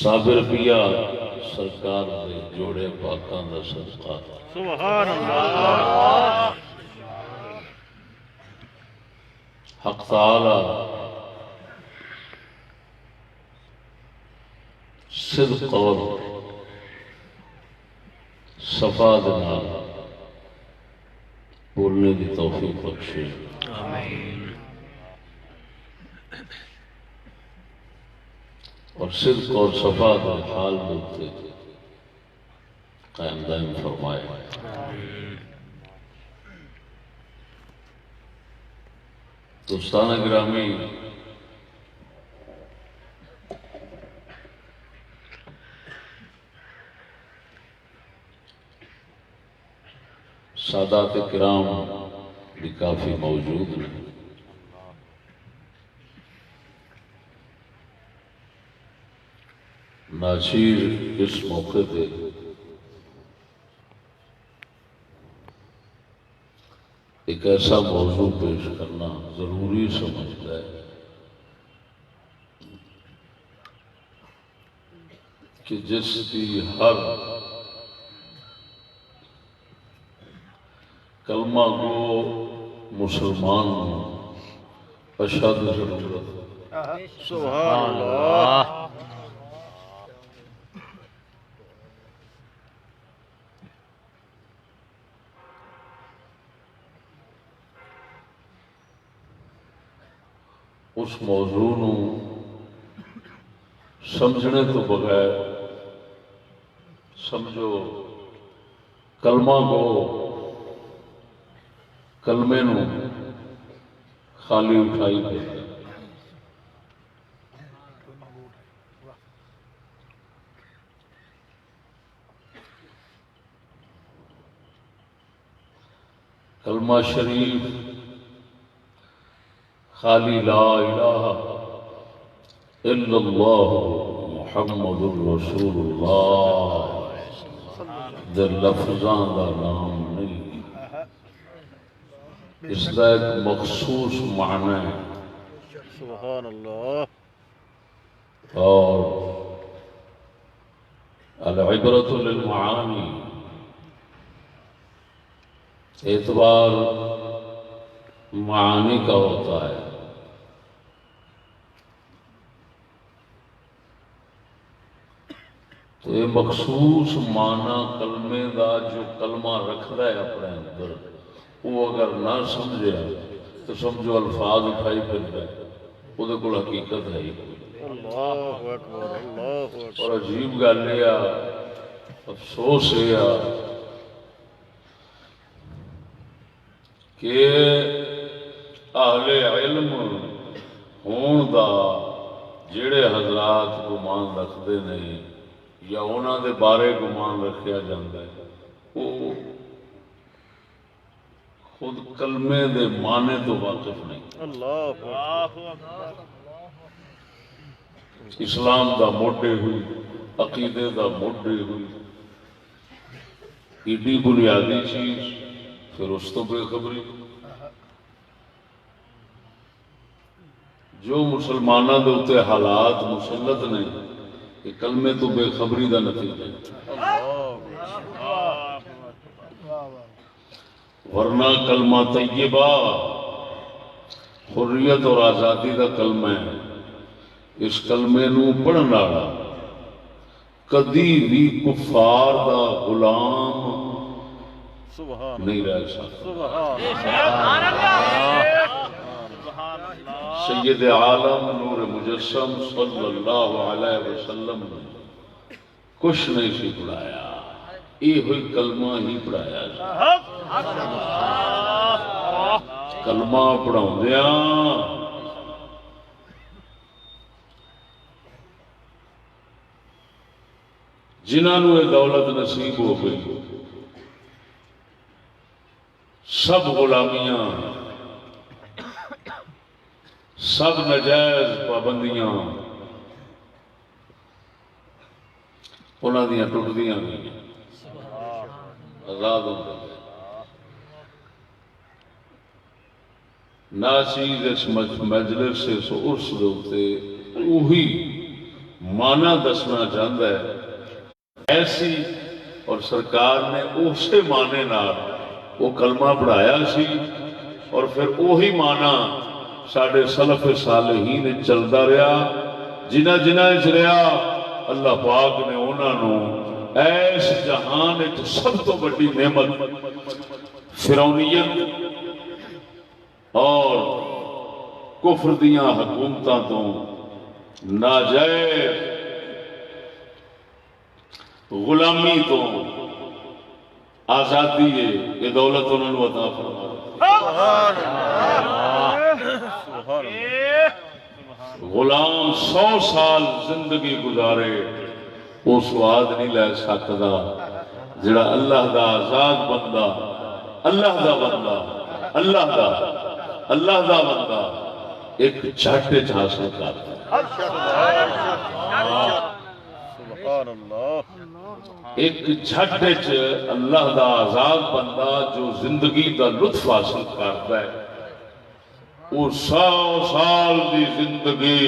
صابر پیا سرکار دے جوڑے پاکاں دا صدقہ سبحان اللہ حق تعالی صدق اور صفا دے نال بولنے دی توفیق بخشے آمین اور صدق اور صفا دے حال میں قائم دائم فرمائے دوستان گرامی سادات کرام بھی کافی موجود ہیں ناچیر اس موقع پہ ایک ایسا موضوع پیش کرنا ضروری سمجھتا ہے کہ جس کی ہر کلمہ گو مسلمان اشد ضرورت سبحان اللہ اس موضوع نو سمجھنے تو بغیر سمجھو کلمہ کو کلمے نو خالی اٹھائی پہ کلمہ شریف خالی لا الہ الا اللہ محمد الرسول اللہ دے لفظاں دا نام نہیں، اس کا ایک مخصوص معنی ہے سبحان اللہ اور العبرۃ للمعانی اعتبار معانی کا ہوتا ہے۔ تو یہ مخصوص معنی کلمے دا جو کلمہ رکھتا ہے اپنے اندر وہ اگر نہ سمجھے تو سمجھو الفاظ اٹھائی پھر ہے وہ کو حقیقت ہے ہی کوئی۔ اللہ اکبر اللہ اور اکبر عجیب گل یہ افسوس یہ کہ اہل علم ہون دا جڑے حضرات گمان رکھتے نہیں یا انہوں دے بارے گمان رکھیا جاندہ ہے وہ خود کلمے دے معنی تو واقف نہیں۔ اللہ اکبر اسلام دا موڈے ہوئی عقیدے دا موڈے ہوئی ایڈی بنیادی چیز پھر اس تو بے خبری جو مسلمانوں دے اوتے حالات مسلط نے کہ کلمے تو بے خبری دا نتیجہ ورنہ کلمہ طیبہ حریت اور آزادی دا کلمہ ہے، اس کلمے نو پڑھن والا کدی بھی کفار دا غلام سبحان نہیں رہ سکتا۔ سبحان سید عالم نور مجسم صلی اللہ علیہ وسلم نے کچھ نہیں سی پڑھایا، یہ ہوئی کلمہ ہی پڑھایا کلمہ پڑھاؤں دیا جنہاں نو یہ دولت نصیب ہو گئی سب غلامیاں سب نجائز پابندیاں انہاں دیاں ٹوٹدیاں گئی آزاد ہو گئے۔ ناچیز اس مجلس سے سو عرص دوتے وہی معنی دسنا چاہتا ہے ایسی، اور سرکار نے اسی معنی نال وہ کلمہ پڑھایا سی، اور پھر وہی معنی ساڈے سلف صالحین چلتا رہا، جنہ جنہ رہا اللہ پاک نے انہوں نے ایس جہان سب تو بڑی نعمت فرعونیت اور کفر دیاں حکومتاں تو ناجائز غلامی تو آزادی ہے، یہ دولت انہوں نے عطا فرما۔ غلام 100 سال زندگی گزارے وہ سواد نہیں لے سکتا جڑا اللہ دا آزاد بندہ، اللہ دا بندہ، اللہ دا بندہ ایک جھٹ وچ حاصل کرتا ہے۔ ایک جھٹ وچ اللہ دا آزاد بندہ جو زندگی دا لطف حاصل کرتا ہے، وہ 100 سال دی زندگی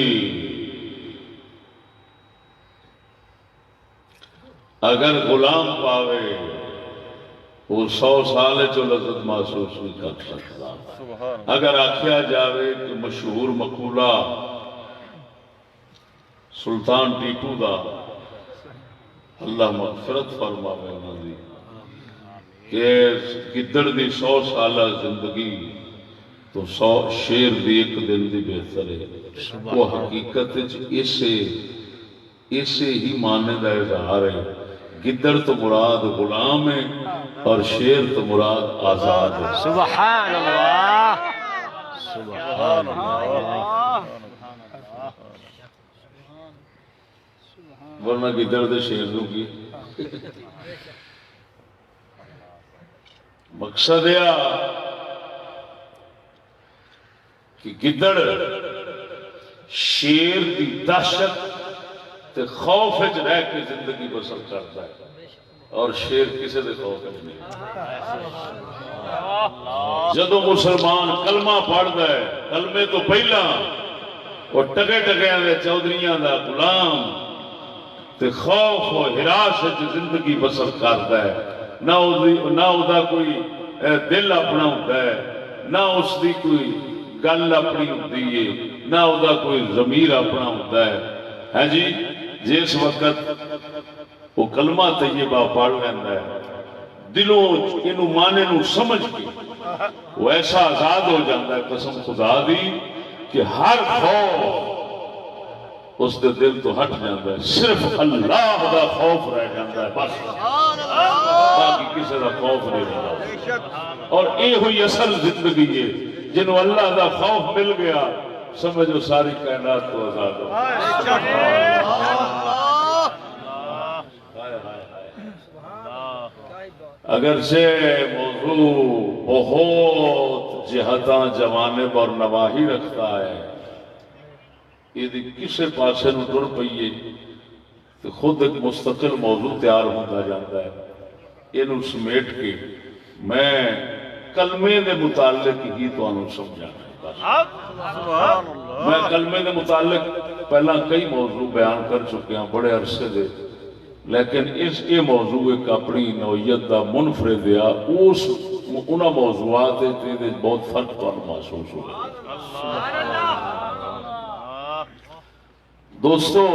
اگر غلام پاوے وہ 100 سال جو لذت محسوس نہیں کر سکتا۔ اگر آخیا جاوے کہ مشہور مقولہ سلطان ٹیپو دا اللہ مغفرت فرماوے انہوں دی کہ گدڑ دی 100 سالہ زندگی تو 100 شیر دی ایک دن دی بہتر ہے۔ وہ حقیقت اسے ہی معنی دا اظہار ہے۔ گدڑ تو مراد غلام ہے اور شیر تو مراد آزاد ہے۔ سبحان اللہ، سبحان اللہ، ورنہ گدڑ دے شیر دوں کی مقصد ہے کہ گدڑ شیر دی دہشت تے خوف وچ رہ کے زندگی بسر کرتا ہے، اور شیر کسی دے خوف وچ نہیں۔ جدو مسلمان کلمہ پڑھتا ہے، کلمے تو پہلا وہ ٹگے ٹگیاں دے چودھریاں دا غلام تے خوف و ہراس وچ زندگی بسر کرتا ہے، نہ دا کوئی دل اپنا ہوتا ہے، نہ اس دی کوئی گل اپنی ہوتی ہے، نہ دا کوئی ضمیر اپنا ہوتا ہے۔ ہاں جی، جس وقت وہ کلمہ طیبہ پڑھ لینا ہے، دلوں انہوں معنی نو سمجھ کے وہ ایسا آزاد ہو جاتا ہے قسم خدا دی کہ ہر خوف اس دے دل تو ہٹ جاتا ہے، صرف اللہ دا خوف رہ جاتا ہے بس، باقی کسی دا خوف نہیں رہتا۔ اور یہ ہوئی اصل زندگی ہے، جنہوں اللہ دا خوف مل گیا سمجھو ساری کائنات کو آزاد ہو۔ اگرچہ موضوع بہت جہتاں جوانب اور نواحی رکھتا ہے، یہ کسے پاسے نو ٹر پئیے تو خود ایک مستقل موضوع تیار ہوتا جاتا ہے۔ یہ سمیٹ کے میں کلمے دے متعلق ہی تو سمجھانا ہے۔ میں کلمے دے متعلق پہلا کئی موضوع بیان کر چکے ہیں بڑے عرصے دے، لیکن یہ موضوع ایک اپنی نوعیت دا منفرد ہے، انہاں موضوعات بہت فرق تو محسوس ہو۔ دوستو،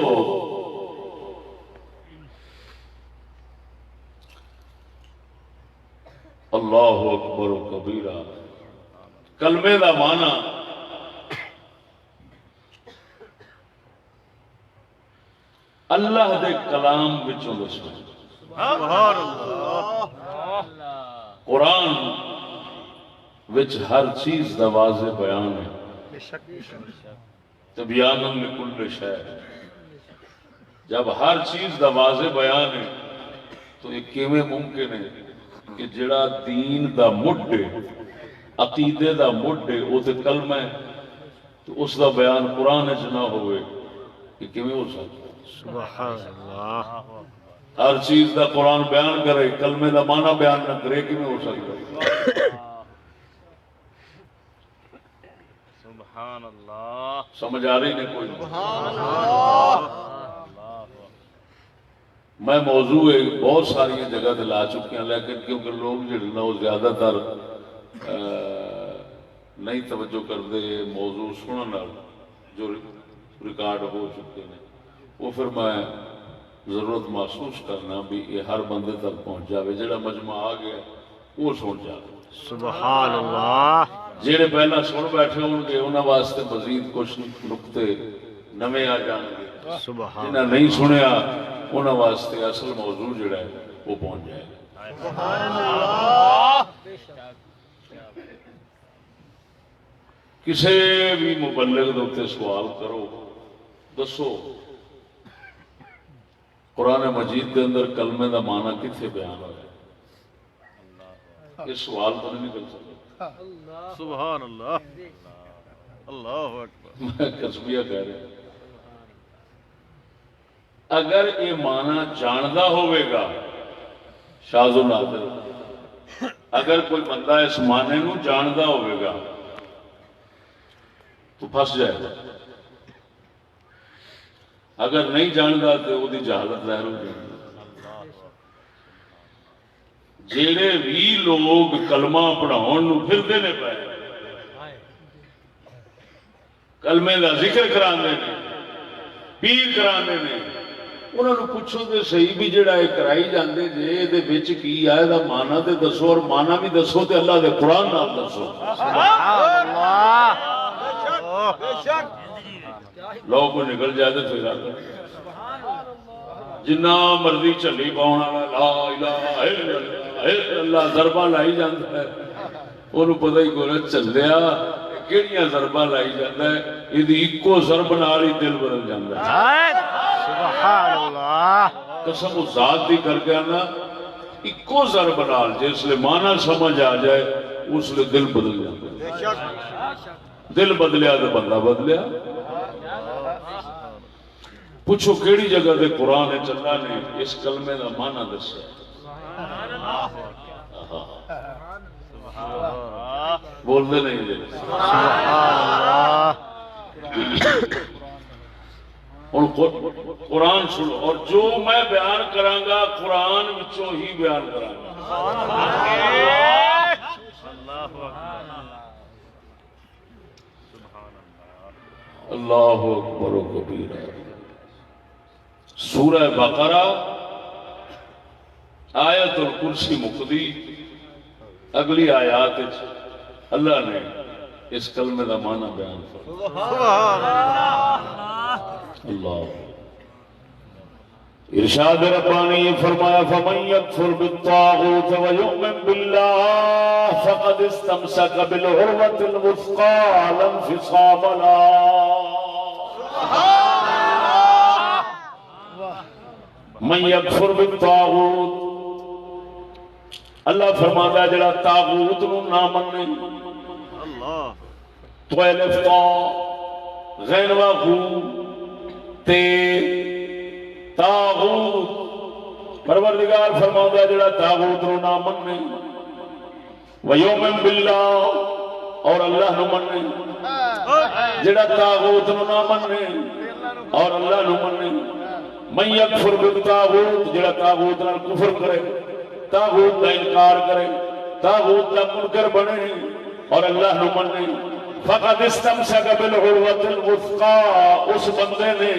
اللہ اکبر و کبیرہ کلمے دا معنی اللہ دے کلام وچوں دسنا۔ قرآن وچ ہر چیز دا واضح بیان ہے، تبیان لکل شے۔ جب ہر چیز دا واضح بیان ہے تو یہ کیویں ممکن ہے کہ جڑا دین دا مڈ ہے، عقیدے دا مڈ ہے، وہ تے کلمہ ہے، تو اس دا بیان قرآن وچ نہ ہوئے کہ کیویں ہو سکتا؟ سبحان اللہ، ہر چیز دا قرآن بیان کرے، کلمے دا معنی بیان نہ کرے، کیویں ہو سکتا؟ سبحان اللہ، سمجھ آ رہی نہیں کوئی؟ میں موضوع بہت ساری جگہ تے لا چکی ہیں، لیکن کیونکہ لوگ جڑے نا وہ زیادہ تر نہیں توجہ کرتے موضوع سننے نال جو ریکارڈ ہو چکے ہیں، وہ پھر میں ضرورت محسوس کرنا بھی یہ ہر بندے تک پہنچ جائے، جڑا مجمع آ گیا وہ سن جائے۔ سبحان اللہ۔ جڑے پہلا سن بیٹھے ہون گے انہاں واسطے مزید کچھ نقطے نویں آ جان گے، سبحان جنہاں نہیں سنیا انہاں واسطے اصل موضوع جڑا ہے وہ پہنچ جائے گا۔ کسی بھی مبلغ دے تے سوال کرو، دسو قرآن مجید کے اندر کلمے دا معنی کتنے بیان ہوا ہے؟ یہ سوال تو نہیں نکل سکتا۔ سبحان اللہ، اللہ اکبر۔ میں قصبیہ کہہ رہا ہوں، اگر یہ معنی جاندا ہوئے گا شاذ و نادر، اگر کوئی بندہ اس معنی نو جاندا ہوئے گا تو پھنس جائے گا، اگر نہیں جاندا تو وہ جہالت ظاہر ہو جائے گی۔ جڑے بھی لوگ کلمہ پڑھاؤن نو پھردے نے پے، کلمے دا ذکر کراندے نے، پیر کراندے نے، انہوں نے پوچھو تے صحیح بھی جڑا ہے کرائی جاندے جے دے وچ کی آئے دا معنی تے دسو، اور معنی بھی دسو تے اللہ دے قرآن نال دسو۔ سبحان اللہ۔ لوگ کو نکل جائے تو پھر آگے جنہ مرضی چلی پاؤنا لا الہ الا اللہ ضربہ لائی جاندہ ہے، انہوں پتہ ہی کوئی چلیا کیڑیاں ضربہ لائی جاندہ ہے، یہ ایکو ضرب نال ہی دل بدل جاندہ ہے۔ سبحان اللہ۔ قسم اس ذات دی کر کے آنا، ایکو ضرب نال جس لئے معنی سمجھ آ جائے اس لئے دل بدل جاندہ ہے۔ دل بدلیا تو بندہ بدلیا۔ پوچھو کیڑی جگہ دے قرآن چلا نے اس کلمے دا معنی دسیا؟ بول دے نہیں دے۔ اور قرآن سنو، اور جو میں بیان کرانگا قرآن وچوں ہی بیان کرانگا۔ اللہ اکبر و کبیرہ۔ سورہ بقرہ آیت الکرسی مقدی، اگلی آیات اللہ نے اس کلمے دا معنی بیان فرمایا۔ اللہ ارشاد ربانی فرمایا فمن یکفر بالطاغوت ویؤمن باللہ فقد استمسک بالعروۃ الوثقی لا انفصام لها۔ من یکفر بالطاغوت، اللہ فرماتا ہے جڑا طاغوت نو نہ منے، تو الفتا غین واغو تے طاغوت، پروردگار فرماتا ہے جڑا طاغوت نو نہ منے، ویومن باللہ اور اللہ نو منے، جڑا طاغوت نو نہ منے اور اللہ نو منے۔ من یکفر بالطاغوت، جڑا طاغوت نال کفر کرے، طاغوت کا انکار کرے، طاغوت کا منکر بنے اور اللہ نو منے، فقد استمسک بالعروۃ الوثقی، اس بندے نے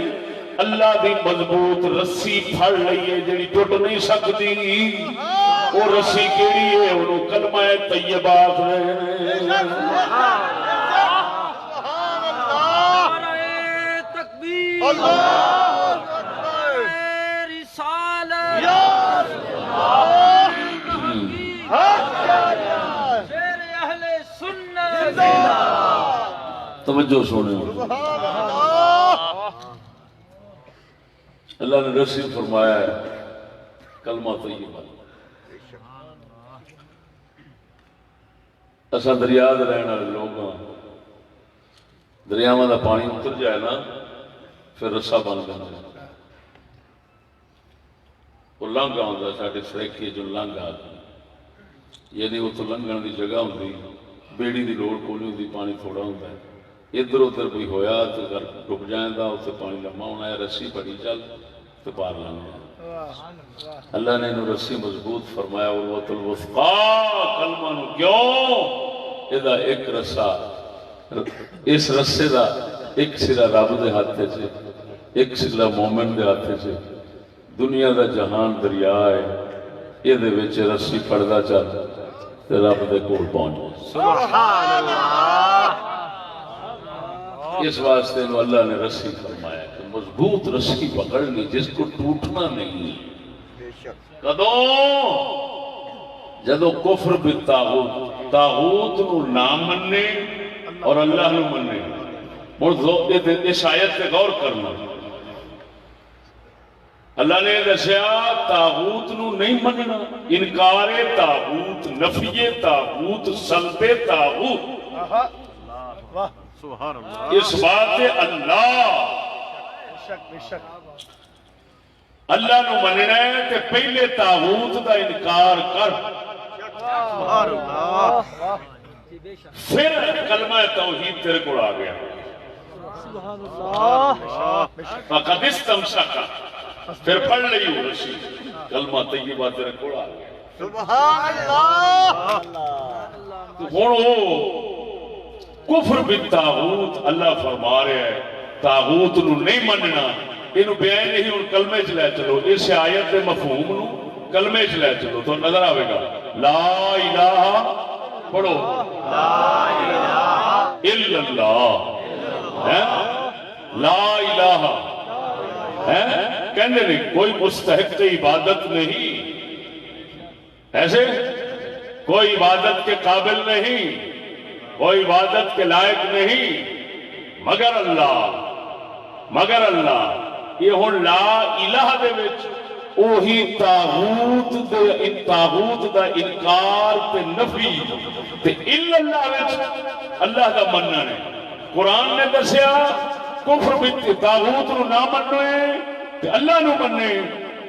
اللہ دی مضبوط رسی پھڑ لئیے جڑی ٹوٹ نہیں سکتی۔ وہ رسی کیڑی ہے؟ انہوں کلمہ طیبہ آخر توجہ سونے، اللہ نے رسی فرمایا ہے کلمہ طیبہ۔ اساں دریا دے رہن والے لوگ ہاں، دریاواں دا پانی اتر جائے نا پھر رسا بن جاتا ہے، وہ لنگ آتا ساڈے سریکے جو لنگ آتا، یعنی وہ تو لنگن دی جگہ ہوندی، بیڑی دی لوڑ کوئی ہوندی، پانی تھوڑا ہوندا ہے، ادھر ادھر کوئی ہویا تو گھر ڈب جائے گا، اسے پانی لمبا ہونا ہے، رسی پڑی چل تو پار لانا ہے۔ اللہ نے انہوں رسی مضبوط فرمایا عروۃ الوثقا کلمہ نو کیوں ادا ایک رسا اس رسے دا ایک سرا رب دے ہاتھ سے ایک سرا مومن دے ہاتھ سے دنیا دا جہان دریا ہے یہ دے وچ رسی پڑدا چل تے رب دے کول پہنچ جائے سبحان اللہ اس واسطے نو اللہ نے رسی فرمایا کہ مضبوط رسی پکڑنی جس کو ٹوٹنا نہیں کدوں جدو کفر بالطاغوت طاغوت نو نہ مننے اور اللہ نو مننے اس آیت پہ غور کرنا اللہ نے دسیا طاغوت نو نہیں مننا انکار طاغوت نفی طاغوت سلب طاغوت سبحان اللہ اس بات اللہ اللہ نو مننا ہے تے پہلے طاغوت دا انکار کر سبحان اللہ پھر کلمہ توحید تیرے کو آ گیا فقد استمسک پھر پڑھ لئی ہو رسی کلمہ طیبہ تیرے کو آ گیا سبحان اللہ تو ہوں کفر بالطاغوت اللہ فرما رہا ہے طاغوت نو نہیں مننا انہوں بیان نہیں ان کلمے چ لے چلو اس آیت کے مفہوم نو کلمے چ لے چلو تو نظر آئے گا لا الہ پڑھو لا الہ الا اللہ لا الہ کہنے نہیں کوئی مستحق عبادت نہیں ایسے کوئی عبادت کے قابل نہیں کوئی عبادت کے لائق نہیں مگر اللہ یہ ہن لا الہ دے وچ اوہی طاغوت دا انکار تے نفی تے الا اللہ وچ اللہ دا مننا ہے قرآن نے دسیا کفر بت طاغوت نو نہ مننے تے اللہ نو مننے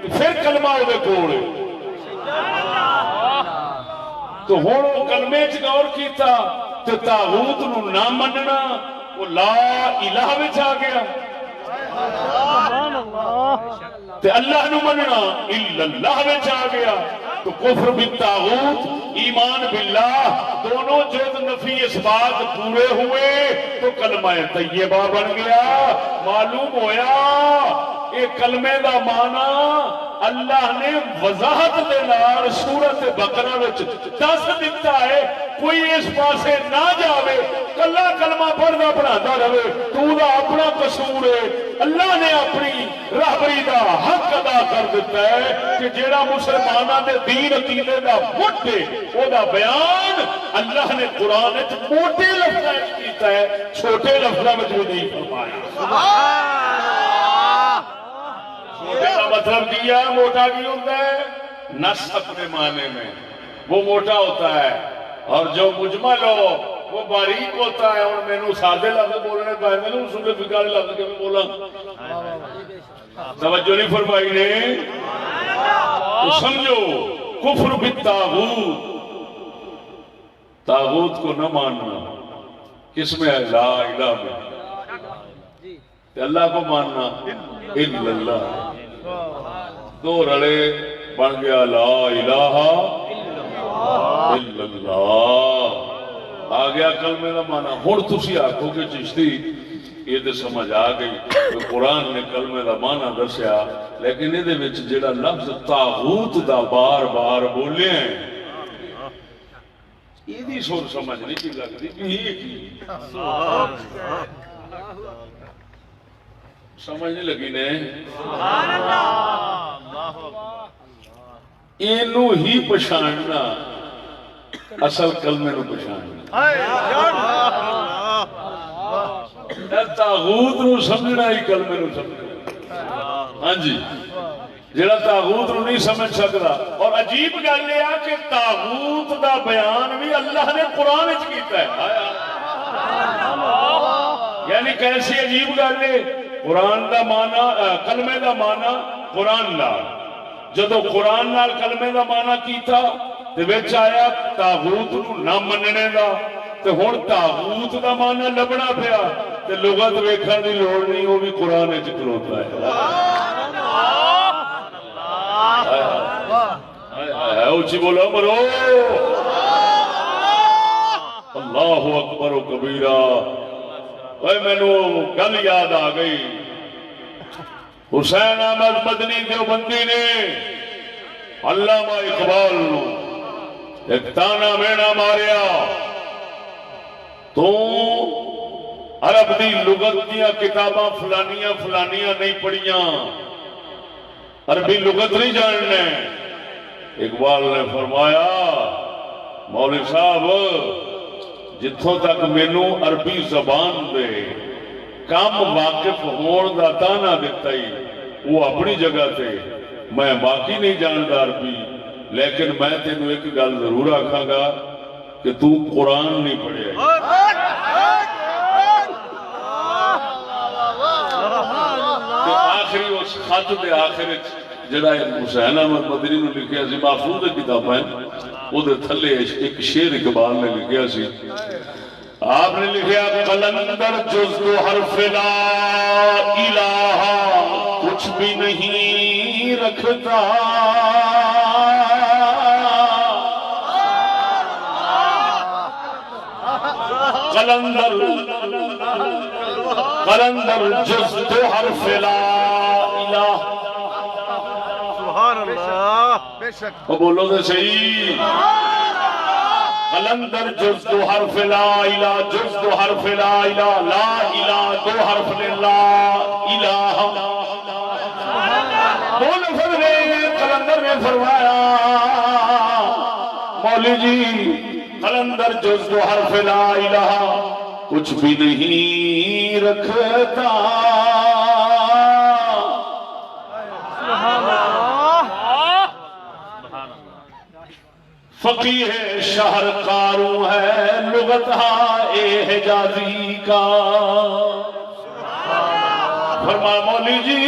تے پھر کلمہ دے کول تو ہن او کلمے چ غور کیتا تے طاغوت نو نہ مننا وہ لا الہ وچ آ گیا تے اللہ نو مننا الا اللہ وچ آ گیا تو کفر بالطاغوت ایمان باللہ دونوں جد نفی اس بات پورے ہوئے تو کلمہ طیبہ بن گیا معلوم ہویا یہ کلمے دا معنی اللہ نے وضاحت دے نال سورۃ بقرہ وچ دس دیتا ہے کوئی اس پاسے نہ جاوے کلا کلمہ پڑھدا پڑھاتا رہے تو دا اپنا قصور ہے اللہ نے اپنی راہبری دا حق ادا کر دیتا ہے کہ جیڑا مسلماناں دے دین عقیدے دا مٹ ہے او دا بیان اللہ نے قرآن وچ موٹے لفظاں وچ کیتا ہے چھوٹے لفظاں وچ نہیں فرمایا سبحان موٹے کا مطلب کیا ہے موٹا کی ہوتا ہے نس اپنے معنی میں وہ موٹا ہوتا ہے اور جو مجمل ہو وہ باریک ہوتا ہے اور میں نے سادے لفظ بولنے پائے میں نے اصول فقہ لفظ کے میں بولا توجہ نہیں فرمائی نے تو سمجھو کفر بالطاغوت طاغوت کو نہ ماننا کس میں ہے لا الہ میں اللہ کو ماننا الا اللہ دو رڑے بن گیا لا الہ الا اللہ آ گیا کلمے کا مانا ہوں تھی آخو گے چشتی یہ تو سمجھ آ گئی کہ قرآن نے کلمے کا مانا دسیا لیکن یہ جڑا لفظ طاغوت دا بار بار بولے ہیں یہ سوچ سمجھ نہیں کی لگتی سمجھ نہیں لگی نے اینو ہی پچھاننا اصل کلمے نو پچھاننا طاغوت نو سمجھنا ہی کلمے نو سمجھنا ہاں جی جڑا طاغوت نو نہیں سمجھ سکتا اور عجیب گل یہ کہ طاغوت دا بیان بھی اللہ نے قرآن وچ کیتا ہے یعنی کیسی عجیب گل ہے قرآن دا معنی کلمے دا معنی قرآن نال جدو قرآن نال کلمے دا معنی کیتا تے وچ آیا طاغوت نو نہ مننے دا تے ہن طاغوت دا معنی لبنا پیا تے لغت ویکھن دی لوڑ نہیں وہ بھی قرآن وچ کھلوتا ہے اچھی بولو مرو اللہ اکبر و کبیرہ. اے مینو گل یاد آ گئی. حسین احمد مدنی دیوبندی نے علامہ اقبال نو ایک تانا مینا ماریا تو عرب دی لغت دیا کتاباں فلانیاں فلانیاں نہیں پڑھیاں عربی لغت نہیں جاننے. اقبال نے فرمایا مولوی صاحب جتوں تک مینو عربی زبان دے کم واقف ہون دا تانا دیتا ہی وہ اپنی جگہ تے میں باقی نہیں جانتا عربی. لیکن میں تینوں ایک گل ضرور آکھاں گا کہ تو قرآن نہیں پڑھیا. آخری اس خط دے آخر جڑا حسین احمد مدنی نے لکھیا سی محفوظ کتاباں وہ تھلے ایک شعر اقبال نے لکھیا سی. آپ نے لکھیا قلندر جز تو حرف لا الہ کچھ بھی نہیں رکھتا قلندر جز تو حرف لا الہ. سبحان اللہ. بے شک. وہ بولو تو صحیح. قلندر جز دو حرف لا الہ جز دو حرف لا الہ لا الہ دو حرف لا الہ. دو لفظ نے قلندر نے فرمایا مولی جی قلندر جز دو حرف لا الہ کچھ بھی نہیں رکھتا. فقیہ شہر قاروں ہے لغت ہائے حجازی کا. فرما مولی جی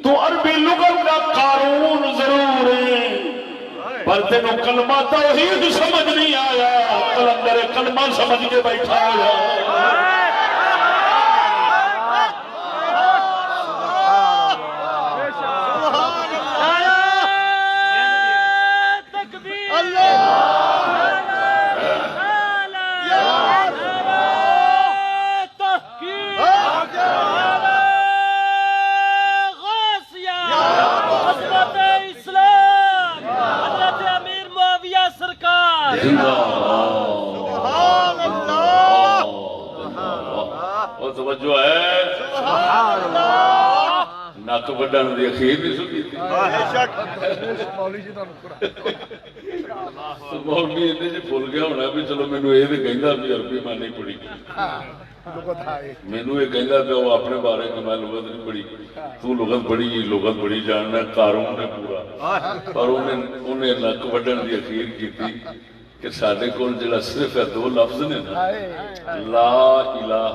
تو عربی لغت کا قارون ضرور ہے پر تینوں کلمہ توحید سمجھ نہیں آیا. قلندر کلمہ سمجھ کے بیٹھا آیا. توجہ ہے نک وڈن دی اخیر نہیں سنی تھی. مولوی اتنے جی بھول گیا ہونا بھی چلو مینو یہ کہندا بھی عربی میں نہیں پڑھی مینو یہ کہندا کہ وہ اپنے بارے کہ میں لغت نہیں پڑھی تو لغت پڑھی جاننا. قارون نے پورا پر انہیں نک وڈن دی اخیر کی کہ ساڈے کول جڑا صرف ہے دو لفظ نے نا لا الہ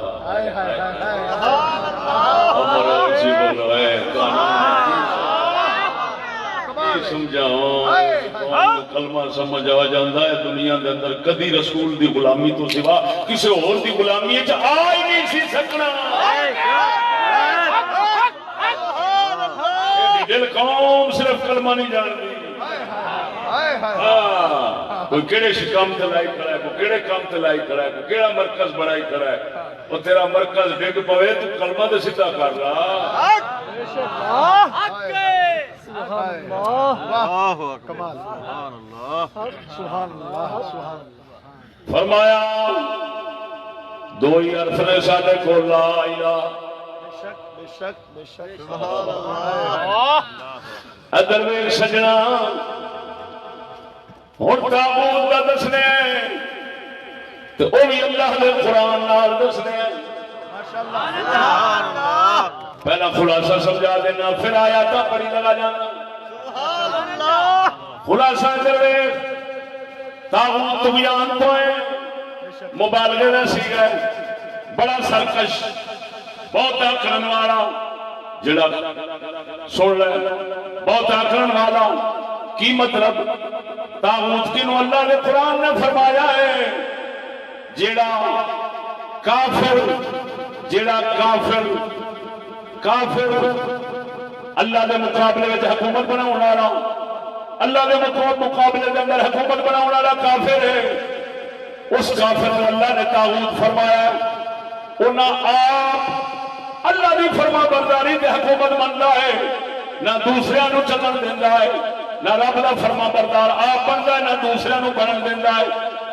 جی بولو ہے سمجھاؤ کلمہ سمجھ آ جاندہ ہے. دنیا دے اندر کدی رسول دی غلامی تو سوا کسی اور دی غلامی آ ہی نہیں سی سکنا. دل قوم صرف کلمہ نہیں جانتی. کوئی کیڑے کام تے لائی کھڑا ہے کوئی کیڑے کام تے لائی کھڑا ہے کوئی کیڑا مرکز بڑائی کھڑا ہے. وہ تیرا مرکز ڈگ پوے تو کلمہ دے سیدھا کر رہا. فرمایا دو ہی حرف نے ساڈے کول لا الہ. ادھر ویکھ سجنا ہوں تابوت کا دسنے تو وہ بھی اللہ نے قرآن نال دسنے. پہلا خلاصہ سمجھا دینا پھر آیات پڑھی لگا جانا. خلاصہ کرے تابوت طغیان تو ہے مبالغے نہ سی گئے بڑا سرکش بہت آکھن والا جڑا سن لے بہت آکھن والا. کی مطلب تاغوت کنو اللہ نے قرآن نے فرمایا ہے جیڑا کافر اللہ دے مقابلے میں حکومت بناؤ والا، اللہ دے مقابلے کے اندر حکومت بناؤ والا کافر ہے، اس کافر کو اللہ نے طاغوت فرمایا، انہاں آپ اللہ دی فرما برداری تے حکومت بندا ہے، نہ دوسریاں نو چلن دیندا ہے، نہ رب دا فرما بردار آپ بندا ہے، نہ دوسریاں نو بنن دیندا ہے۔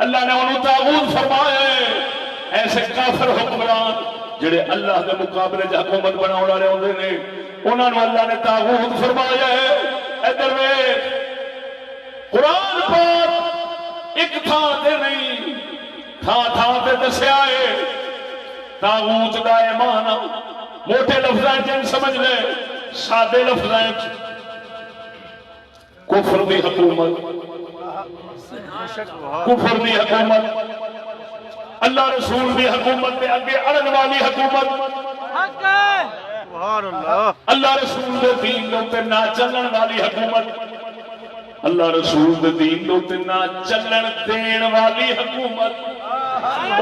اللہ نے انہوں طاغوت فرمایا ہے۔ ایسے کافر حکمران جڑے اللہ دے مقابلے چ حکومت بناؤ والے ہوندے نے، انہاں نو اللہ نے طاغوت فرمایا ہے۔ ادھر ویکھ، قرآن پاک ایک تھان تے نہیں، تھان تے دسیا ہے طاغوت دا ایمان۔ موٹے لفظاں چ سمجھ لے، سادے لفظاں چ کفر دی حکومت، کفر دی حکومت، اللہ رسول دی حکومت دے اگے اڑن والی حکومت، سبحان اللہ، اللہ رسول دے دین دے اوتے نہ چلن والی حکومت، اللہ رسول دے دین دے اوتے نہ چلن دین والی حکومت،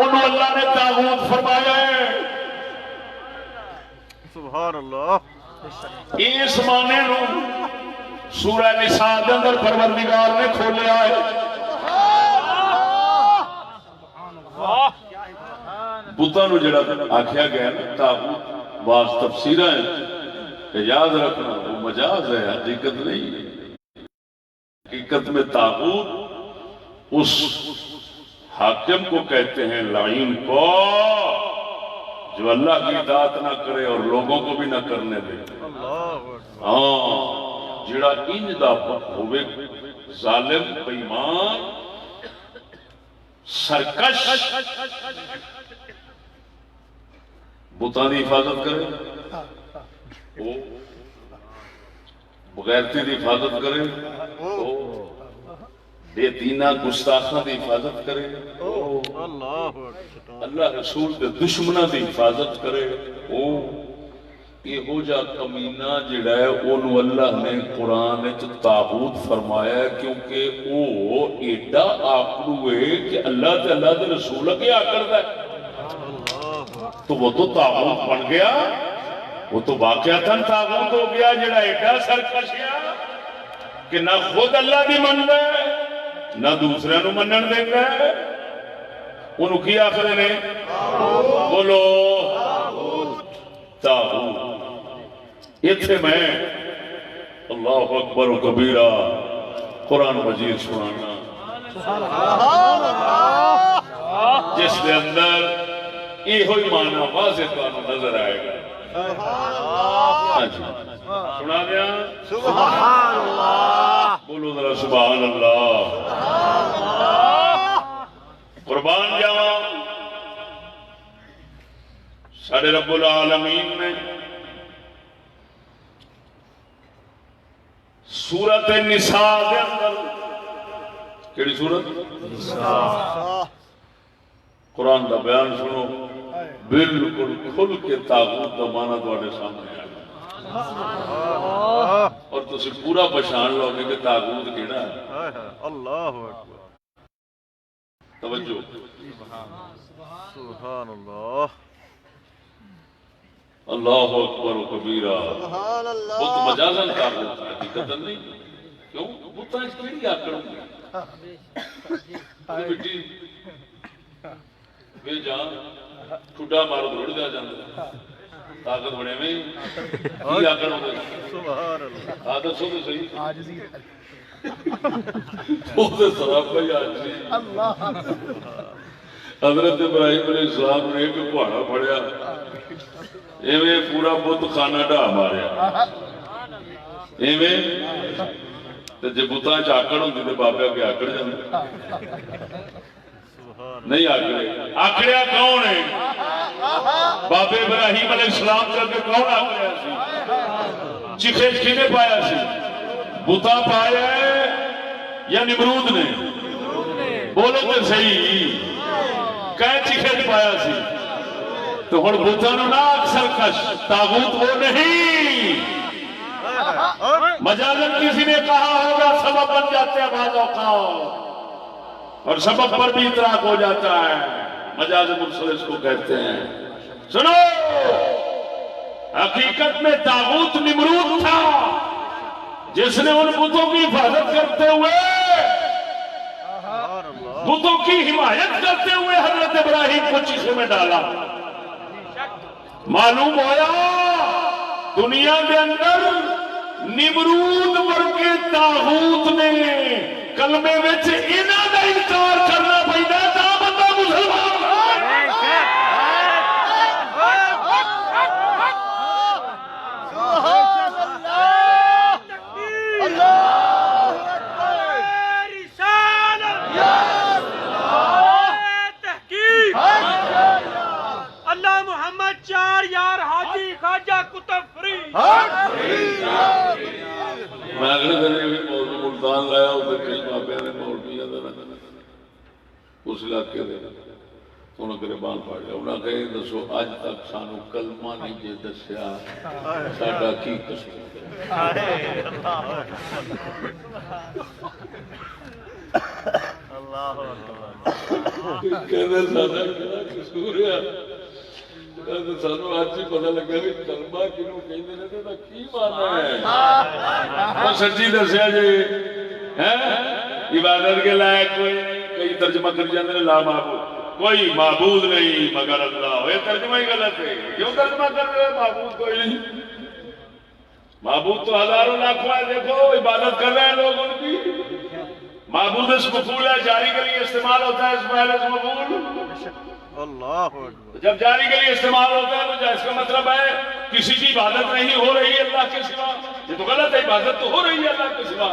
انہوں اللہ نے طاغوت فرمایا ہے۔ سبحان اللہ، اس معنی نو سورہ نساء دے اندر پروردگار نے کھولیا ہے۔ بتاں نو جڑا آکھیا گیا نا طاغوت، بعض تفسیراں ہیں، یاد رکھنا وہ مجاز ہے، حقیقت نہیں ہے۔ حقیقت میں طاغوت اس حاکم کو کہتے ہیں، لعین کو، جو اللہ کی اطاعت نہ کرے اور لوگوں کو بھی نہ کرنے دے۔ ہاں، جڑا انج دا ہوئے ظالم، بےایمان، سرکش، بتاں دی حفاظت کرے، وہ بغیرتی دی حفاظت کرے، وہ بے دینہ گستاخاں دی حفاظت کرے، اللہ رسول دے دشمناں دی حفاظت کرے، وہ یہ جا کمینہ جڑا ہے انہوں اللہ نے قرآن طاغوت فرمایا ہے، کیونکہ وہ ایڈا آکڑو ہے کہ اللہ تے اللہ دے رسول کے آکڑ ہے، تو وہ تو طاغوت بن گیا، وہ تو واقعتاً طاغوت ہو گیا جڑا ایڈا سرکشیا کہ نہ خود اللہ دی من دے نہ دوسرے نو منن دے گا۔ انہوں کی آخر نے بولو طاغوت۔ اتھے میں اللہ اکبر و کبیرہ قرآن مجید سنانا جس کے اندر یہ ہوئی معنی واضح تو نظر آئے گا۔ ہاں جی سنا دیا، سبحان اللہ، بولو ذرا سبحان اللہ، قربان جاواں ساڈے رب العالمین نے سورت نساء دے اندر، کیڑی سورت؟ نساء، قرآن دا بیان سنو، بالکل کھل کے طاغوت دا معنی تواڈے سامنے آ، اور تسی پورا پہچان لو گے کہ طاغوت کیڑا ہے۔ اللہ اکبر، توجہ، سبحان اللہ، اللہ اکبر و کبیرہ۔ سبحان اللہ، بت مجازن طاغوت ہے، حقیقتاً نہیں۔ کیوں؟ بتاں اس کیڑی آکڑ ہوگی؟ بیٹی بے جان ٹھڈا مارو دوڑ جا جاندے، طاقت بڑے میں کی آکڑ ہوگی؟ سبحان اللہ، عادت سو تو صحیح وہ تو سراپا ہی آجزی۔ حضرت ابراہیم علیہ السلام نے ایک پہاڑا پڑیا، ایویں پورا بت خانہ ڈھا ماریا، ایویں تے جے بتاں چ آکڑ ہوندی تے بابے اگے آکڑ جاندے، نہیں آکڑے۔ آکڑیا کون ہے؟ بابے ابراہیم علیہ السلام کے اگے کون آکڑیا سی؟ چیخے کھینے پایا سی؟ بتا پایا ہے یا نمرود نے؟ بولو تو صحیح، کہیں چیخے پایا سی؟ تو ہن بتا نو نہ اکثر کش، طاغوت وہ نہیں۔ مجازن کسی نے کہا ہوگا سبب بن جاتے ہیں بعض اوقات، اور سبب پر بھی اطلاق ہو جاتا ہے، مجاز مرسل اس کو کہتے ہیں۔ سنو، حقیقت میں طاغوت نمرود تھا جس نے ان بتوں کی حفاظت کرتے ہوئے بتوں کی حمایت کرتے ہوئے حضرت ابراہیم کو چیخے میں ڈالا. معلوم ہوا دنیا کے اندر نمرود ورگے طاغوت نے کلمے وچ انہاں دا انکار کرنا پیندا تا بندہ مسلمان. اللہ محمد چار یار حاجی خواجہ کتب فری. میں اگلے دن بھی ملتان لایا ادھر کئی بابے نے مولوی اس علاقے دے انہوں نے گربان پڑ لیا. انہوں نے کہا دسو اج تک سانو کلمہ نہیں جے دسیا ساڈا کی قصور کہندے ساڈا کیا قصور ہے. سانو اج ہی پتہ لگا کہ کلمہ کینوں کہندے نے تے کی معنی ہے. سچی دسیا جی عبادت کے لائق کوئی کئی ترجمہ کر جاندے نے لا معبود کوئی معبود نہیں مگر اللہ. یہ ترجمہ ہی غلط ہے. کیوں ترجمہ کر رہے ہیں معبود کوئی نہیں؟ معبود تو ہزاروں لاکھوں ہے. دیکھو عبادت کر رہے ہیں لوگ ان کی. معبود اس مفعول ہے جاری کے لیے استعمال ہوتا ہے. اس فعل اس مفعول اللہ جب جاری کے لیے استعمال ہوتا ہے تو اس کا مطلب ہے کسی کی عبادت نہیں ہو رہی ہے اللہ کے سوا. یہ تو غلط ہے. عبادت تو ہو رہی ہے اللہ کے سوا.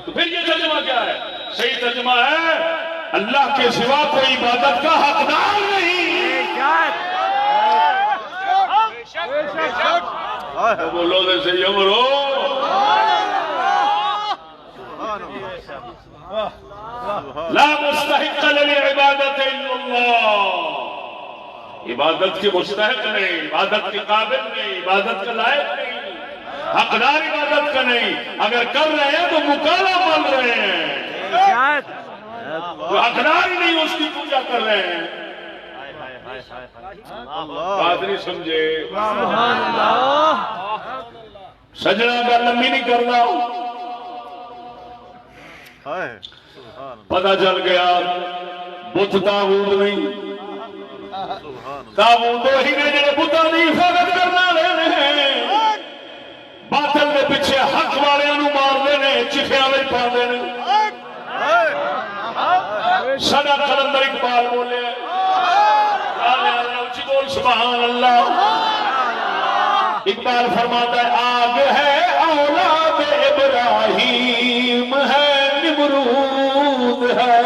تو پھر یہ ترجمہ کیا ہے؟ صحیح ترجمہ ہے اللہ کے سوا کوئی عبادت کا حقدار نہیں. بولو دے سے یمرو لا مستحق للعبادت الا اللہ. عبادت کے مستحق نہیں, عبادت کے قابل نہیں, عبادت کا لائق نہیں, حقدار عبادت کا نہیں. اگر کر رہے ہیں تو مکالا بن رہے ہیں, جو حقدار ہی نہیں اس کی پوجا کر رہے ہیں. بات نہیں سمجھے سجنا کا لمبی نہیں کرنا. پتہ چل گیا بت طاغوت نہیں, طاغوت وہی نے جڑے بتاں دی حفاظت کرنا رہے ہیں, باطل دے پیچھے حق والوں نو مارتے ہیں, چیخیاں وچ پاندے نے. سدا قلندر اقبال بولے اونچی بول سبحان اللہ. اقبال فرماتا ہے آگ ہے اولاد ابراہیم ہے نمرود ہے.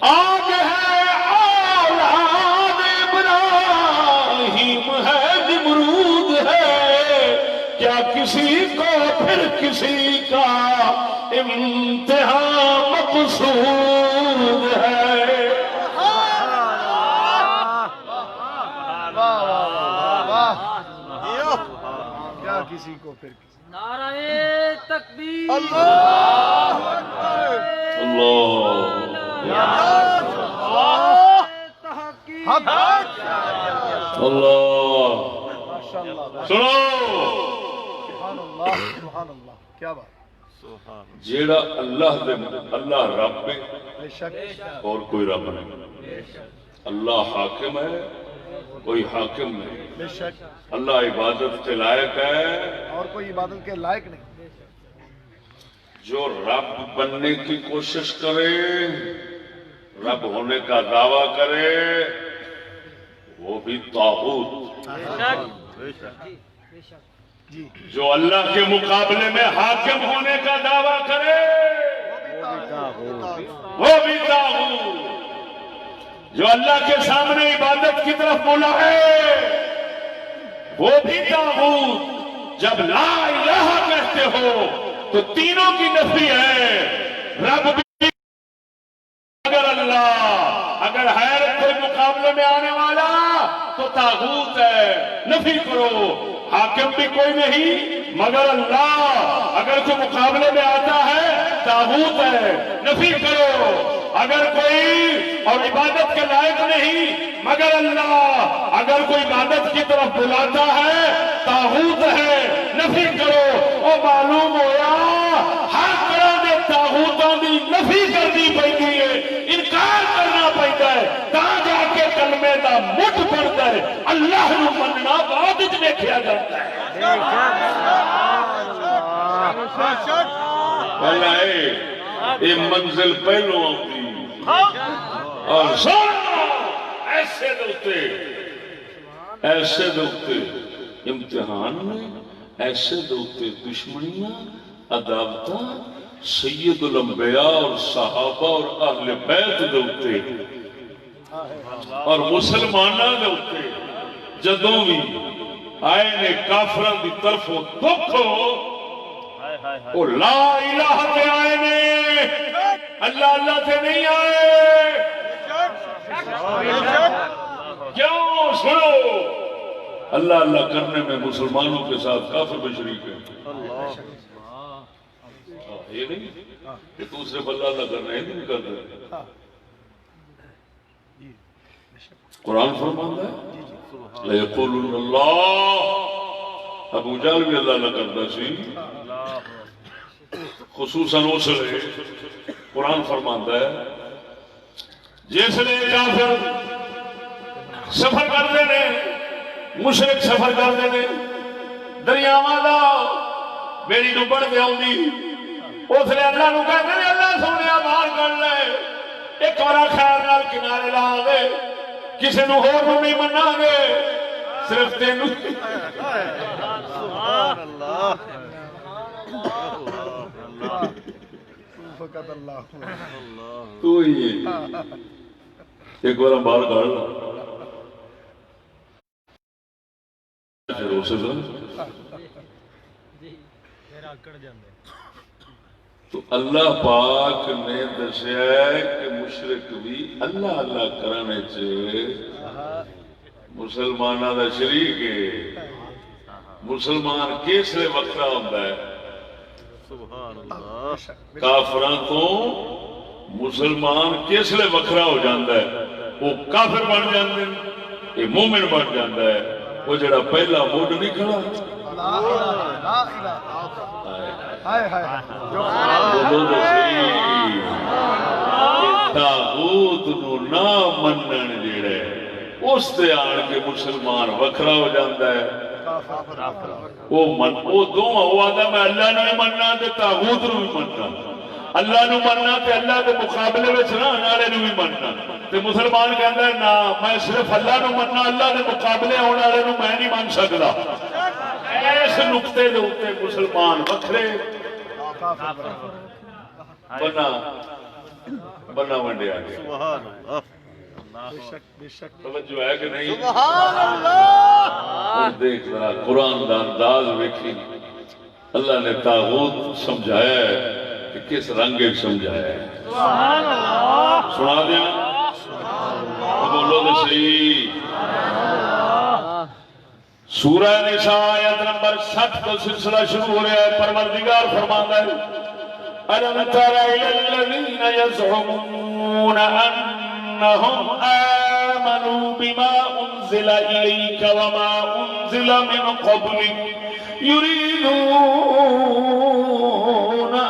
آگ ہے اولاد ابراہیم ہے نمرود ہے. کیا کسی کو پھر کسی کا امتحان مقصود ہے. کیا کسی کو پھر کسی. نعرہ تکبیر. اللہ اکبر. اللہ سنو سبحان اللہ سبحان اللہ. کیا بات. جیڑا اللہ دے اللہ رب ہے بے شک اور کوئی رب نہیں. اللہ حاکم ہے کوئی حاکم نہیں. بے شک اللہ عبادت کے لائق ہے اور کوئی عبادت کے لائق نہیں. جو رب بننے کی کوشش کرے, رب ہونے کا دعویٰ کرے, وہ بھی طاغوت. جی جو اللہ کے مقابلے میں حاکم ہونے کا دعویٰ کرے وہ بھی طاغوت. جو اللہ کے سامنے عبادت کی طرف بولا ہے وہ بھی طاغوت. جب لا الہ کہتے ہو تو تینوں کی نفی ہے. رب بھی اگر اللہ اگر ہے کوئی مقابلے میں آنے والا تو طاغوت ہے, نفی کرو. حاکم بھی کوئی نہیں مگر اللہ, اگر کوئی مقابلے میں آتا ہے طاغوت ہے, نفی کرو. اگر کوئی اور عبادت کے لائق نہیں مگر اللہ، اگر کوئی عبادت کی طرف بلاتا ہے طاغوت ہے نفی کرو، وہ معلوم ہویا ہر طرح کے طاغوتوں کی نفی کرنی پڑتی ہے، انکار کرنا پڑتا ہے، تاں جا کے کلمے دا مٹ پڑتا ہے، اللہ نو مننا بعد وچ دیکھیا جاتا ہے۔ پہلا یہ منزل پہلو آتی اور ایسے دوتے امتحان میں، ایسے دوتے دشمنیاں عداوتاں، سید الانبیاء اور صحابہ اور اہل بیت دوتے اور مسلمانہ دوتے جدوں بھی آئے نے کافران دی طرف دکھ ہو، او لا الہ تے آئے نے، اللہ اللہ تے نہیں آئے۔ کیوں؟ سنو، اللہ اللہ کرنے میں مسلمانوں کے ساتھ کافر بھی شریک ہے۔ یہ نہیں کہ دوسرے پر اللہ اللہ کرنا ہے، یہ نہیں کر رہے۔ قرآن فرماتا ہے لَيَقُولُنَّ اللَّهُ، ابو جہل بھی اللہ اللہ کرتا سی، خصوصاً اس لئے قرآن فرماتا ہے جس لئے کافر سفر کرتے ہیں، مشرک سفر کرتے ہیں، دریاواں دا بیڑی نو بڑھ دے آؤں دی، اس لئے اللہ نو کہتے ہیں اللہ سونیا باہر کر لے، ایک بارا خیر نال کنارے لا دے، کسی نو ہور نو نہیں مننا گے، صرف تینوں۔ سبحان اللہ، فقط اللہ تو یہ ایک بار باہر کر لو، تو اللہ پاک نے دسیا ہے کہ مشرک بھی اللہ اللہ کرنے چ مسلمانہ دا شریک ہے۔ مسلمان کس لئے وقتہ ہوتا ہے؟ سبحان اللہ، کافران تو مسلمان کس لئے وکھرا ہو جاندہ ہے؟ وہ کافر بن جاندے ہیں، یہ مومن بن جاندہ ہے، وہ جڑا پہلا موڈ نہیں کھڑا۔ تاغوت نو نہ منن جڑے اس تے آن کے مسلمان وکھرا ہو جاندہ ہے۔ وہ دونوں وہ آدھا میں اللہ نے مننا تے تاغوت نو بھی مننا، اللہ نو مننا تے اللہ کے مقابلے میں نہ نالے نو بھی مننا، تے مسلمان کہتا ہے نا میں صرف اللہ نو مننا، اللہ کے مقابلے ہونے والے نو میں نہیں من سکتا۔ ایس نقطے دے اوتے مسلمان وکھرے بنا ونڈے آگے۔ سبحان اللہ، توجہ ہے کہ نہیں؟ سبحان اللہ، اور دیکھ ذرا قرآن دا انداز ویکھی، اللہ نے طاغوت سمجھایا ہے کہ کس رنگ سمجھایا ہے۔ سنا دیا بولو تو صحیح۔ سورہ نساء آیت نمبر 60 کا سلسلہ شروع ہو رہا ہے۔ پروردگار فرماتا ہے أَلَمْ تَرَ إِلَى الَّذِينَ يَزْعُمُونَ أَنَّهُمْ آمَنُوا بِمَا أُنزِلَ إِلَيْكَ وَمَا أُنزِلَ مِنْ قَبْلِكَ يُرِيدُونَ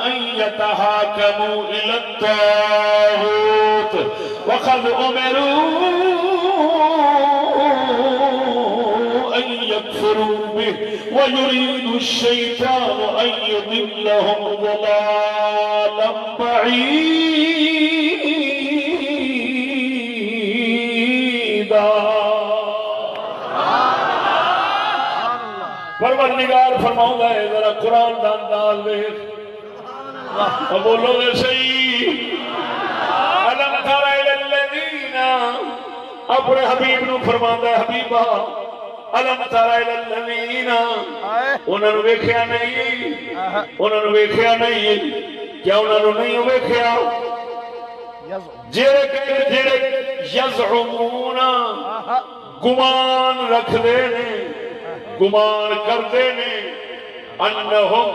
أَنْ يَتَحَاكَمُوا إِلَى الطَّاغُوتِ وَقَدْ أُمِرُوا أَنْ يَكْفُرُوا بِهِ وَيُرِيدُ الشَّيْطَانُ أَنْ يُضِلَّهُمْ ضَلَالًا بَعِيدًا۔ پروردگار فرماؤں ہے ذرا قرآن دا انداز دیکھ، بولو گے صحیح۔ أَلَمْ تَرَ إِلَى الَّذِينَ، اپنے حبیب نو فرماتا ہے حبیبہ أَلَمْ تَرَ إِلَى الَّذِينَ، انہوں نے ویکھیا نہیں، انہوں نے ویکھیا نہیں، کیا انہوں نے نہیں ویکھیا؟ جڑے یزعمون گمان رکھ دے نے، گمان کر دے نے، انہم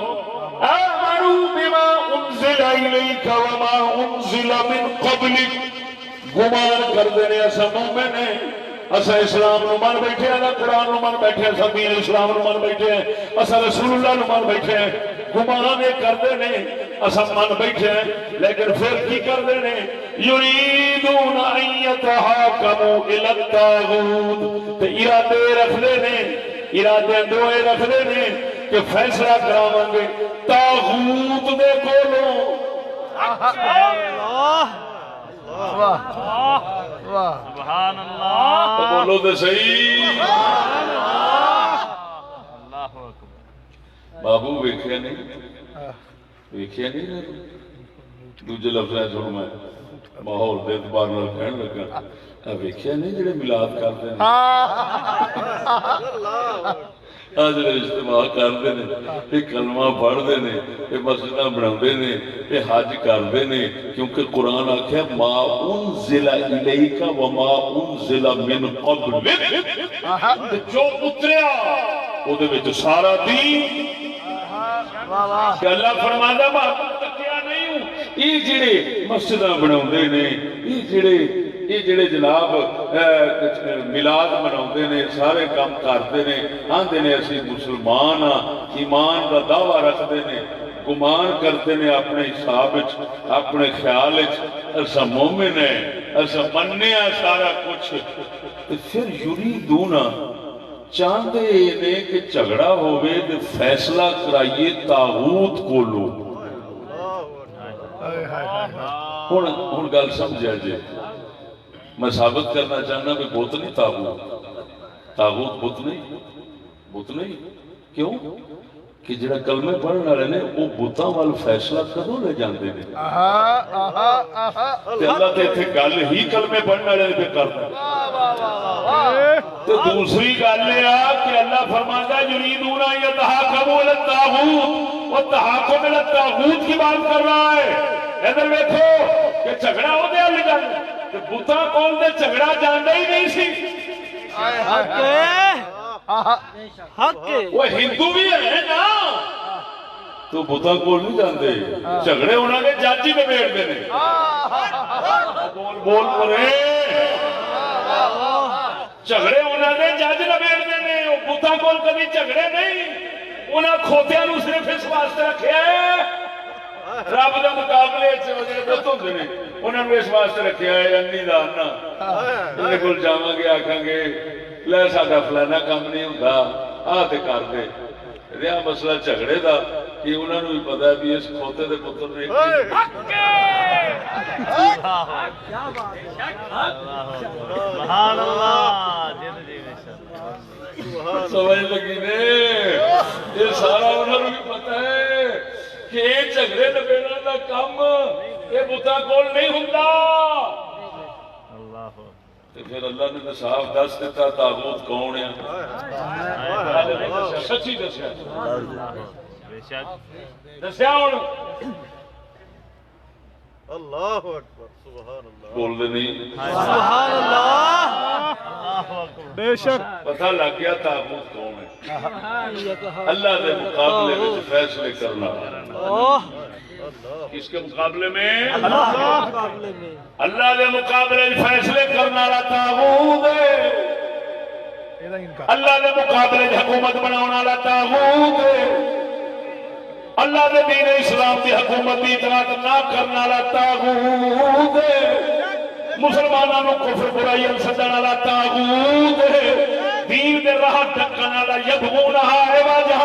آمنوا کفروا بما انزل الیک وما انزل من قبلک گمان کردے نے اسا مومن ہیں اسا اسلام نو من بیٹھے ہیں قرآن نو من بیٹھے ہیں دین اسلام نو من بیٹھے ہیں اسا رسول اللہ نو من بیٹھے ہیں گمان کردے نے اسا من بیٹھے ہیں لیکن پھر کی کردے نے یریدون ان یتحاکموا الی الطاغوت تے ارادے رکھدے نے ارادے دوئے رکھدے نے کہ فیصلہ کراواں گے طاغوت دے کولوں سبحان اللہ بولو تو صحیح اللہ اکبر بابو ویکھیا نہیں دوجے لفظ سن میں ماحول دے اعتبار نال کہن لگا ویکھیا نہیں جڑے میلاد کرتے ہیں جڑے اجتماع کرتے ہیں یہ کلمہ پڑھتے ہیں یہ مسجداں بناتے ہیں یہ حج کرتے ہیں کیونکہ قرآن آخیا ما انزل الیک وما انزل من قبلک جو اتریا وہ دے وچ سارا دین کہ اللہ فرماتا محبوب تکیا نہیں ہوں یہ جڑے مسجداں بناتے ہیں یہ جڑے جناب میلاد مناتے ہیں سارے کام کرتے ہیں آندے نے اسی مسلمان ہاں ایمان کا دعویٰ رکھتے ہیں گمان کرتے ہیں اپنے حساب اپنے خیال ایسا مومن ہے ایسا مننے سارا کچھ پھر یریدون چاہتے نے کہ جھگڑا ہوئے تو فیصلہ کرائیے طاغوت کو لو ہن گل سمجھا جی میں ثابت کرنا چاہنا کہ بت نہیں طاغوت بت نہیں کیوں کہ جڑا کلمے پڑھنے والے نے وہ بتاں وال فیصلہ کدوں لے جاندے نے تے اللہ تے ایتھے گل ہی کلمے پڑھنے والے پہ کردا تے دوسری گل یہ کہ اللہ فرماتا ہے یریدون یتحاکموا الی الطاغوت وہ تحاکم الی الطاغوت کی بات کر رہا ہے ادھر دیکھو کہ جھگڑا ہو گیا لگن تے بتاں کول تے جھگڑا جاندا ہی نہیں سی وہ ہندو بھی ہے نا تو بتاں کول نہیں جاندے جھگڑے انہاں نے جج ہی نبیڑدے نے بول پرے جھگڑے انہاں نے جج نبیڑدے نے وہ بتاں کول کبھی جھگڑے نہیں انہاں کھوتیاں نو صرف اس واسطے رکھیا ہے رب دے مقابلے جڑے بت ہوندے نے انہاں نو اس واسطے رکھیا ہے انی دا نا انہاں کول جاواں گے آکھاں گے لے ساڈا فلانا کام نہیں ہوندا آ تے کر دے رہا مسئلہ جھگڑے دا کہ انہاں نو بھی پتہ ہے بھی اس کھوتے دے پتر نے سبحان اللہ سمجھ لگی نے یہ سارا انہاں نو بھی پتہ ہے کہ یہ جھگڑے نبیڑن دا کام یہ بتاں کول نہیں ہوندا تے پھر اللہ نے صاف دس دیتا طاغوت کون ہے سچی دسیا دسیا ہن اللہ اکبر سبحان اللہ بول دے نہیں سبحان اللہ بے شک پتہ لگ گیا طاغوت کون ہے اللہ دے مقابلے میں فیصلے کرنا کس کے مقابلے میں اللہ دے مقابلے میں فیصلے کرنا والا طاغوت ہے اللہ دے مقابلے میں حکومت بناونا والا طاغوت ہے اللہ دے دین اسلام کی حکومت کی اطاعت نہ کرنے والا طاغوت ہے مسلمانوں کو کفر برائی سدن والا طاغوت ہے دین دے راہ ڈکن والا یبغونہا عوجا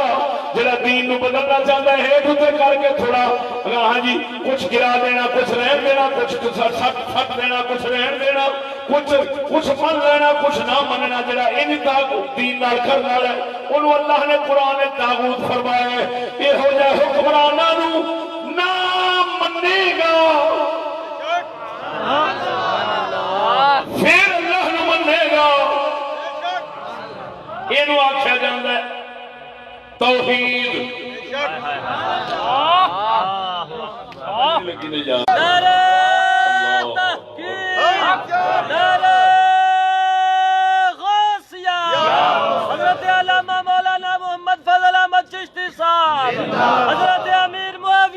جڑا دین نو بدلنا چاہتا ہے ہیٹھ تے کر کے تھوڑا ہاں جی کچھ گرا دینا کچھ رہن دینا کچھ سٹ دینا کچھ رہن دینا کچھ من لینا کچھ نہ مننا جڑا ان طاغوت دین نال کرنے والا ہے انہوں اللہ نے قرآن طاغوت فرمایا ہے یہ ہو جائے حکمراناں نو نہ منے گا پھر اللہ نو منے گا یہ آخیا جاتا ہے توحید حضرت علامہ مولانا محمد فضل احمد چشتی صاحب حضرت امیر معاویہ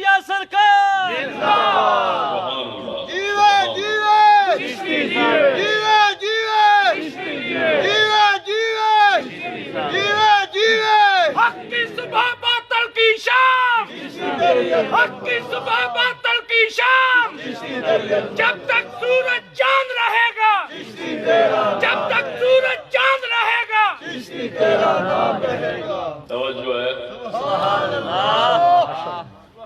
توجہ ہے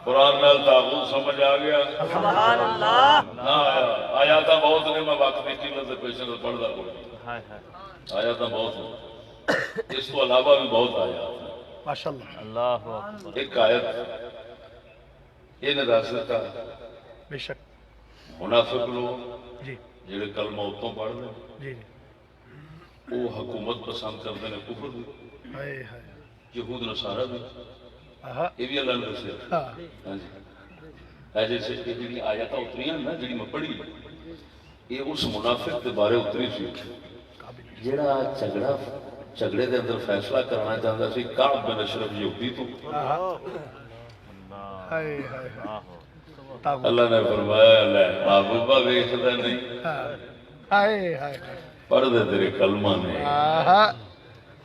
قرآن نال تاغوت سمجھ آ گیا سبحان اللہ نہ آیا آیا تھا بہت نے میں وقت کی قیمت سے پیچھے سے پڑھتا کوئی ہائے ہائے آیا تھا بہت اس کو علاوہ بھی بہت آیا ماشاءاللہ اللہ اکبر ایک آیت یہ دس دیتا بے شک منافق لوگ جی جڑے کلمہ اتوں پڑھ دیں جی جی وہ حکومت پسند کرتے ہیں کفر بھی ہائے ہائے یہود نصارہ بھی آہا یہ بھی اللہ نے دسیا ہاں ہاں جی اے جیسے یہ جڑی آیات اتری ہیں نا جڑی میں پڑھی یہ اس منافق کے بارے اتری سی جڑا جھگڑے دے اندر فیصلہ کرنا چاہتا سی کعب بن اشرف یہودی تو آہا ہائے ہائے تاغوت اللہ نے فرمایا لے محبوبہ ویکھدا نہیں ہاں ہائے ہائے پڑھ دے تیرے کلمہ نے آہا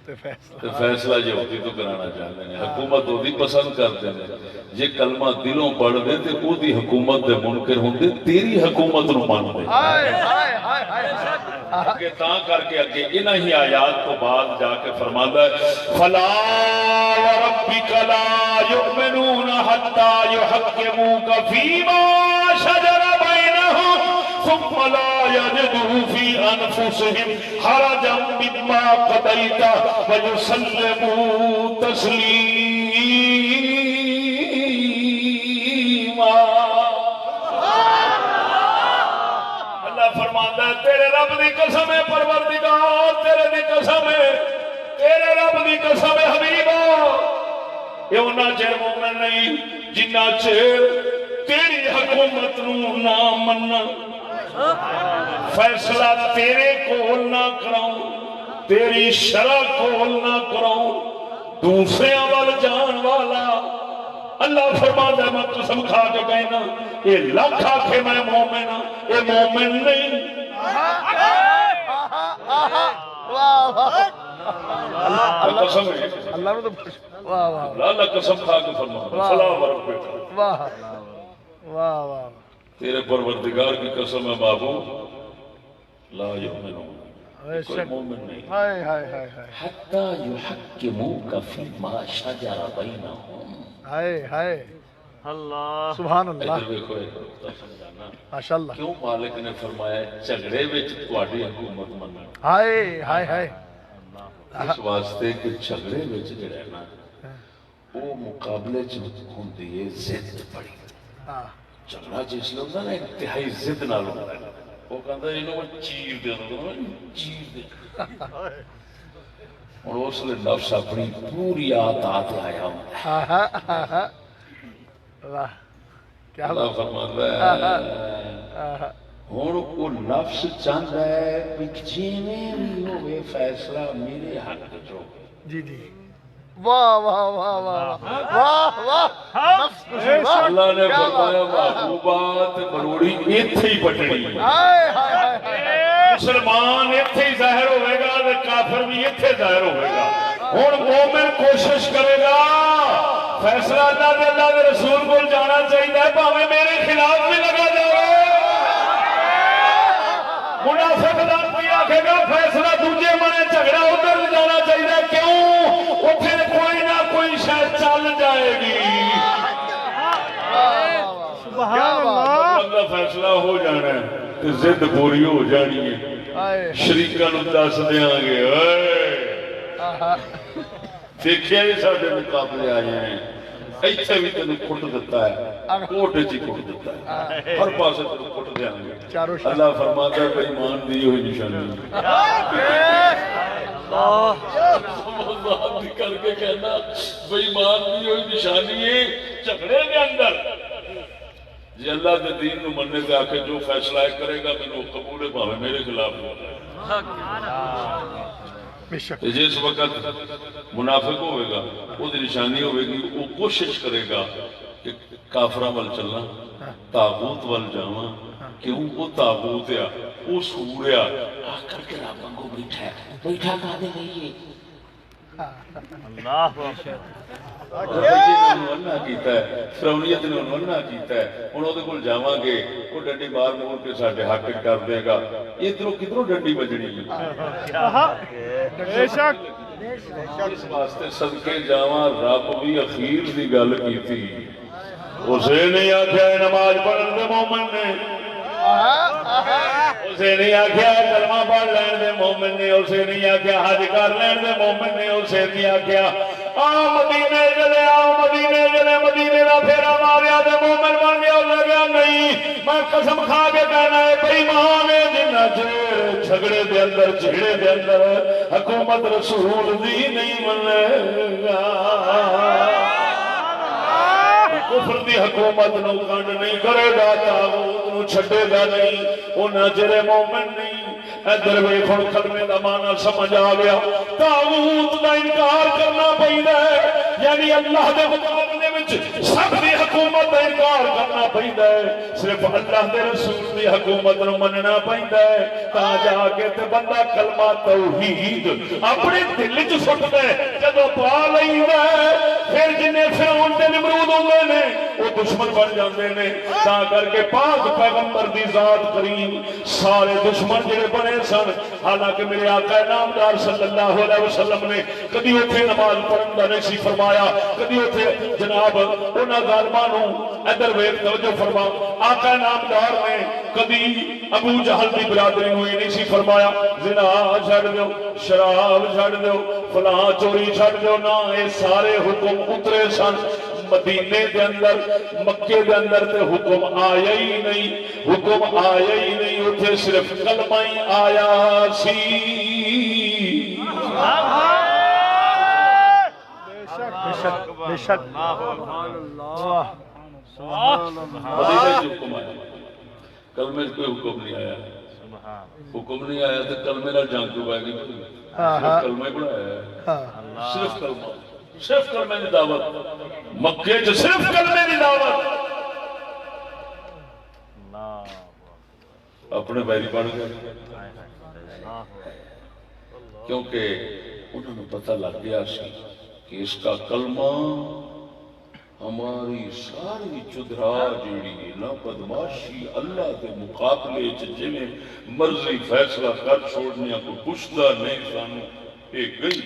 تے فیصلہ تو فیصلہ یہودی تو کرانا چاہتے ہیں حکومت وہی پسند کرتے ہیں جے کلمہ دلوں پڑھ دے تے او دی حکومت دے منکر ہوندے تیری حکومت نو مان دے ہائے ہائے ہائے ہائے کہ تاں کر کے اگے انہاں ہی آیات تو بعد جا کے فرماتا ہے فلا وربک لا یؤمنون حتی یحکموک فیما شجر بینہم ثم لا یجدوا فی انفسهم حرجا مما قضیت ویسلموا تسلیما فرماتا ہے تیرے رب دی قسم ہے پروردگار تیرے دی قسم ہے تیرے رب دی قسم ہے حبیبا یہ انہاں چیر مومن نہیں جنہ چیر تیری حکومت نو نہ مننا فیصلہ تیرے کول نہ کراؤں تیری شرع کول نہ کراؤں دوسرے وال جان والا اللہ فرماتا ہے میں قسم کھا کے کہنا یہ لاکھ آکھے میں مومن ہوں یہ مومن نہیں اللہ قسم ہے اللہ نے تو واہ واہ اللہ قسم کھا کے فرماتا فلا وربک واہ واہ واہ تیرے پروردگار کی قسم ہے محبوب لا یؤمنون بے کوئی شک مومن نہیں ہائے ہائے ہائے ہائے حتی یحکموک فیما شجر بینہم ہائے ہائے اللہ سبحان اللہ ادھر دیکھو ایک نقطہ سمجھانا ماشاءاللہ کیوں مالک نے فرمایا جھگڑے وچ تہاڈی حکومت مننا ہائے ہائے ہائے اس واسطے کہ جھگڑے وچ جڑا ہے نا وہ مقابلے چ ہوندی ہے ضد بڑی ہاں جھگڑا جس لے ہوندا نا انتہائی ضد نال ہوندا ہے وہ کہندا اینو چیر دے دو چیر دے اور اس لئے نفس اپنی پوری آتا آیا ہوں آہا آہا واہ کیا اللہ فرماتا ہے آہا ہوں وہ نفس چاہتا ہے کہ جیویں بھی ہوئے فیصلہ میرے حق چو جی جی واہ واہ واہ واہ واہ واہ نفس خوشی واہ اللہ نے فرمایا محبوبات مروڑی ایتھے ہی پٹڑی ہائے ہائے ہائے مسلمان ایتھے ہی ظاہر ہوئے گا کافر بھی ایتھے ظاہر ہوئے گا اور مومن کوشش کرے گا فیصلہ اللہ دے رسول کو جانا چاہیے پاوے میرے خلاف بھی لگا جائے منافق دان بھی آکھے گا فیصلہ دوجے منے جھگڑا ادھر جانا چاہیے کیوں اتنے کوئی نہ کوئی شاید چل جائے گی سبحان اللہ فیصلہ ہو جانا ہے تو ضد پوری ہو جانی ہے ہائے شریکاں نوں دس دیاں گے آہا دیکھیا یہ سارے مقابلے آئے ہیں ایتھے بھی تینوں کٹ دیتا ہے کوٹ وچ ہی کٹ دیتا ہے ہر پاسے تینوں کٹ دیاں گے چاروں شاہ اللہ فرماتا ہے بے ایمان دی ہوئی نشانی اللہ دی کر کے کہنا بے ایمان دی ہوئی نشانی ہے جھگڑے کے اندر جی اللہ کے دین نو مننے تے آکے جو فیصلہ کرے گا مینوں قبول ہے بھاوے میرے خلاف ہو جائے بے شک جس وقت منافق ہوئے گا وہ نشانی ہوئے گی وہ کوشش کرے گا کہ کافراں ول چلنا تاغوت ول جاواں کیوں وہ تاغوت ہے وہ سور ہے آ کر کے رب کو بیٹھا ہے بیٹھا کہاں دے گئی ہے اللہ اکبر فرونیت نے منع کیتا ہے ہوں وہ جاواں گے وہ ڈنڈی مار مور کے سارے حق کر دے گا ادھروں کدھروں ڈنڈی بجنی اس واسطے صدقے جاواں رب بھی اخیر دی گل کیتی اسے نہیں آخیا نماز پڑھن دے مومن نے اسے نہیں آخیا کلمہ پڑھ لین دے مومن نے اسے نہیں آخیا حج کر لین دے مومن نے اسے نہیں آخیا مدینے چلے مدینے چلے مدینے کا پھیرا ماریا تے مومن بن گیا لگیا نہیں میں قسم کھا کے کہنا ہے بے ایمان ہے جنہ چیر جھگڑے دے اندر جھگڑے دے اندر حکومت رسول دی نہیں منے گا کفر دی حکومت نو کنڈ نہیں کرے گا تاغوت نو چھڈے گا نہیں انہاں جڑے مومن نہیں ادھر ویکھ ہن کلمے دا معنی سمجھ آ گیا تاغوت دا انکار کرنا پیندا ہے یعنی اللہ دے مقابلے وچ سب دی حکومت دا انکار کرنا پیندا ہے صرف اللہ دے رسول دی حکومت نو مننا پیندا ہے تا جا کے تے بندہ کلمہ توحید اپنے دل وچ سٹدا ہے جدوں پا لیندا ہے پھر جنے فرعون تے نمرود ہوندے نے وہ دشمن بن جاندے نے تا کر کے پاک پیغمبر دی ذات کریم سارے دشمن جڑے بنے سن حالانکہ میرے آقا نامدار صلی اللہ علیہ وسلم نے کبھی اتنے نماز پڑھن دا نہیں سی فرمایا کبھی اتنے جناب انہاں ظالماں نو ادھر ویکھ توجہ فرما آقا نامدار نے کبھی ابو جہل دی برادری نو نہیں سی فرمایا زنا چھڈ دیو شراب چھڈ دیو فلاں چوری چھڈ دیو نہ اے سارے حکم اترے سن مدینے دے اندر مکے دے اندر تے حکم آیا ہی نہیں اتھے صرف کلمہ ہی آیا سی بے شک مدینے جو حکم آیا کلمے کوئی حکم نہیں آیا تو کلمے نال جنگ کیوں پائے گی کلمہ پڑھایا ہے صرف کلمے کی دعوت مکے جو صرف کلمے کی دعوت اپنے بیری بن گئے کیونکہ انہوں نے پتہ لگ گیا سی کہ اس کا کلمہ ہماری ساری چدرا جیڑی نہ بدماشی اللہ کے مقابلے جنہیں مرضی فیصلہ کر چھوڑنے کو پوچھتا نہیں سانو ایک گئی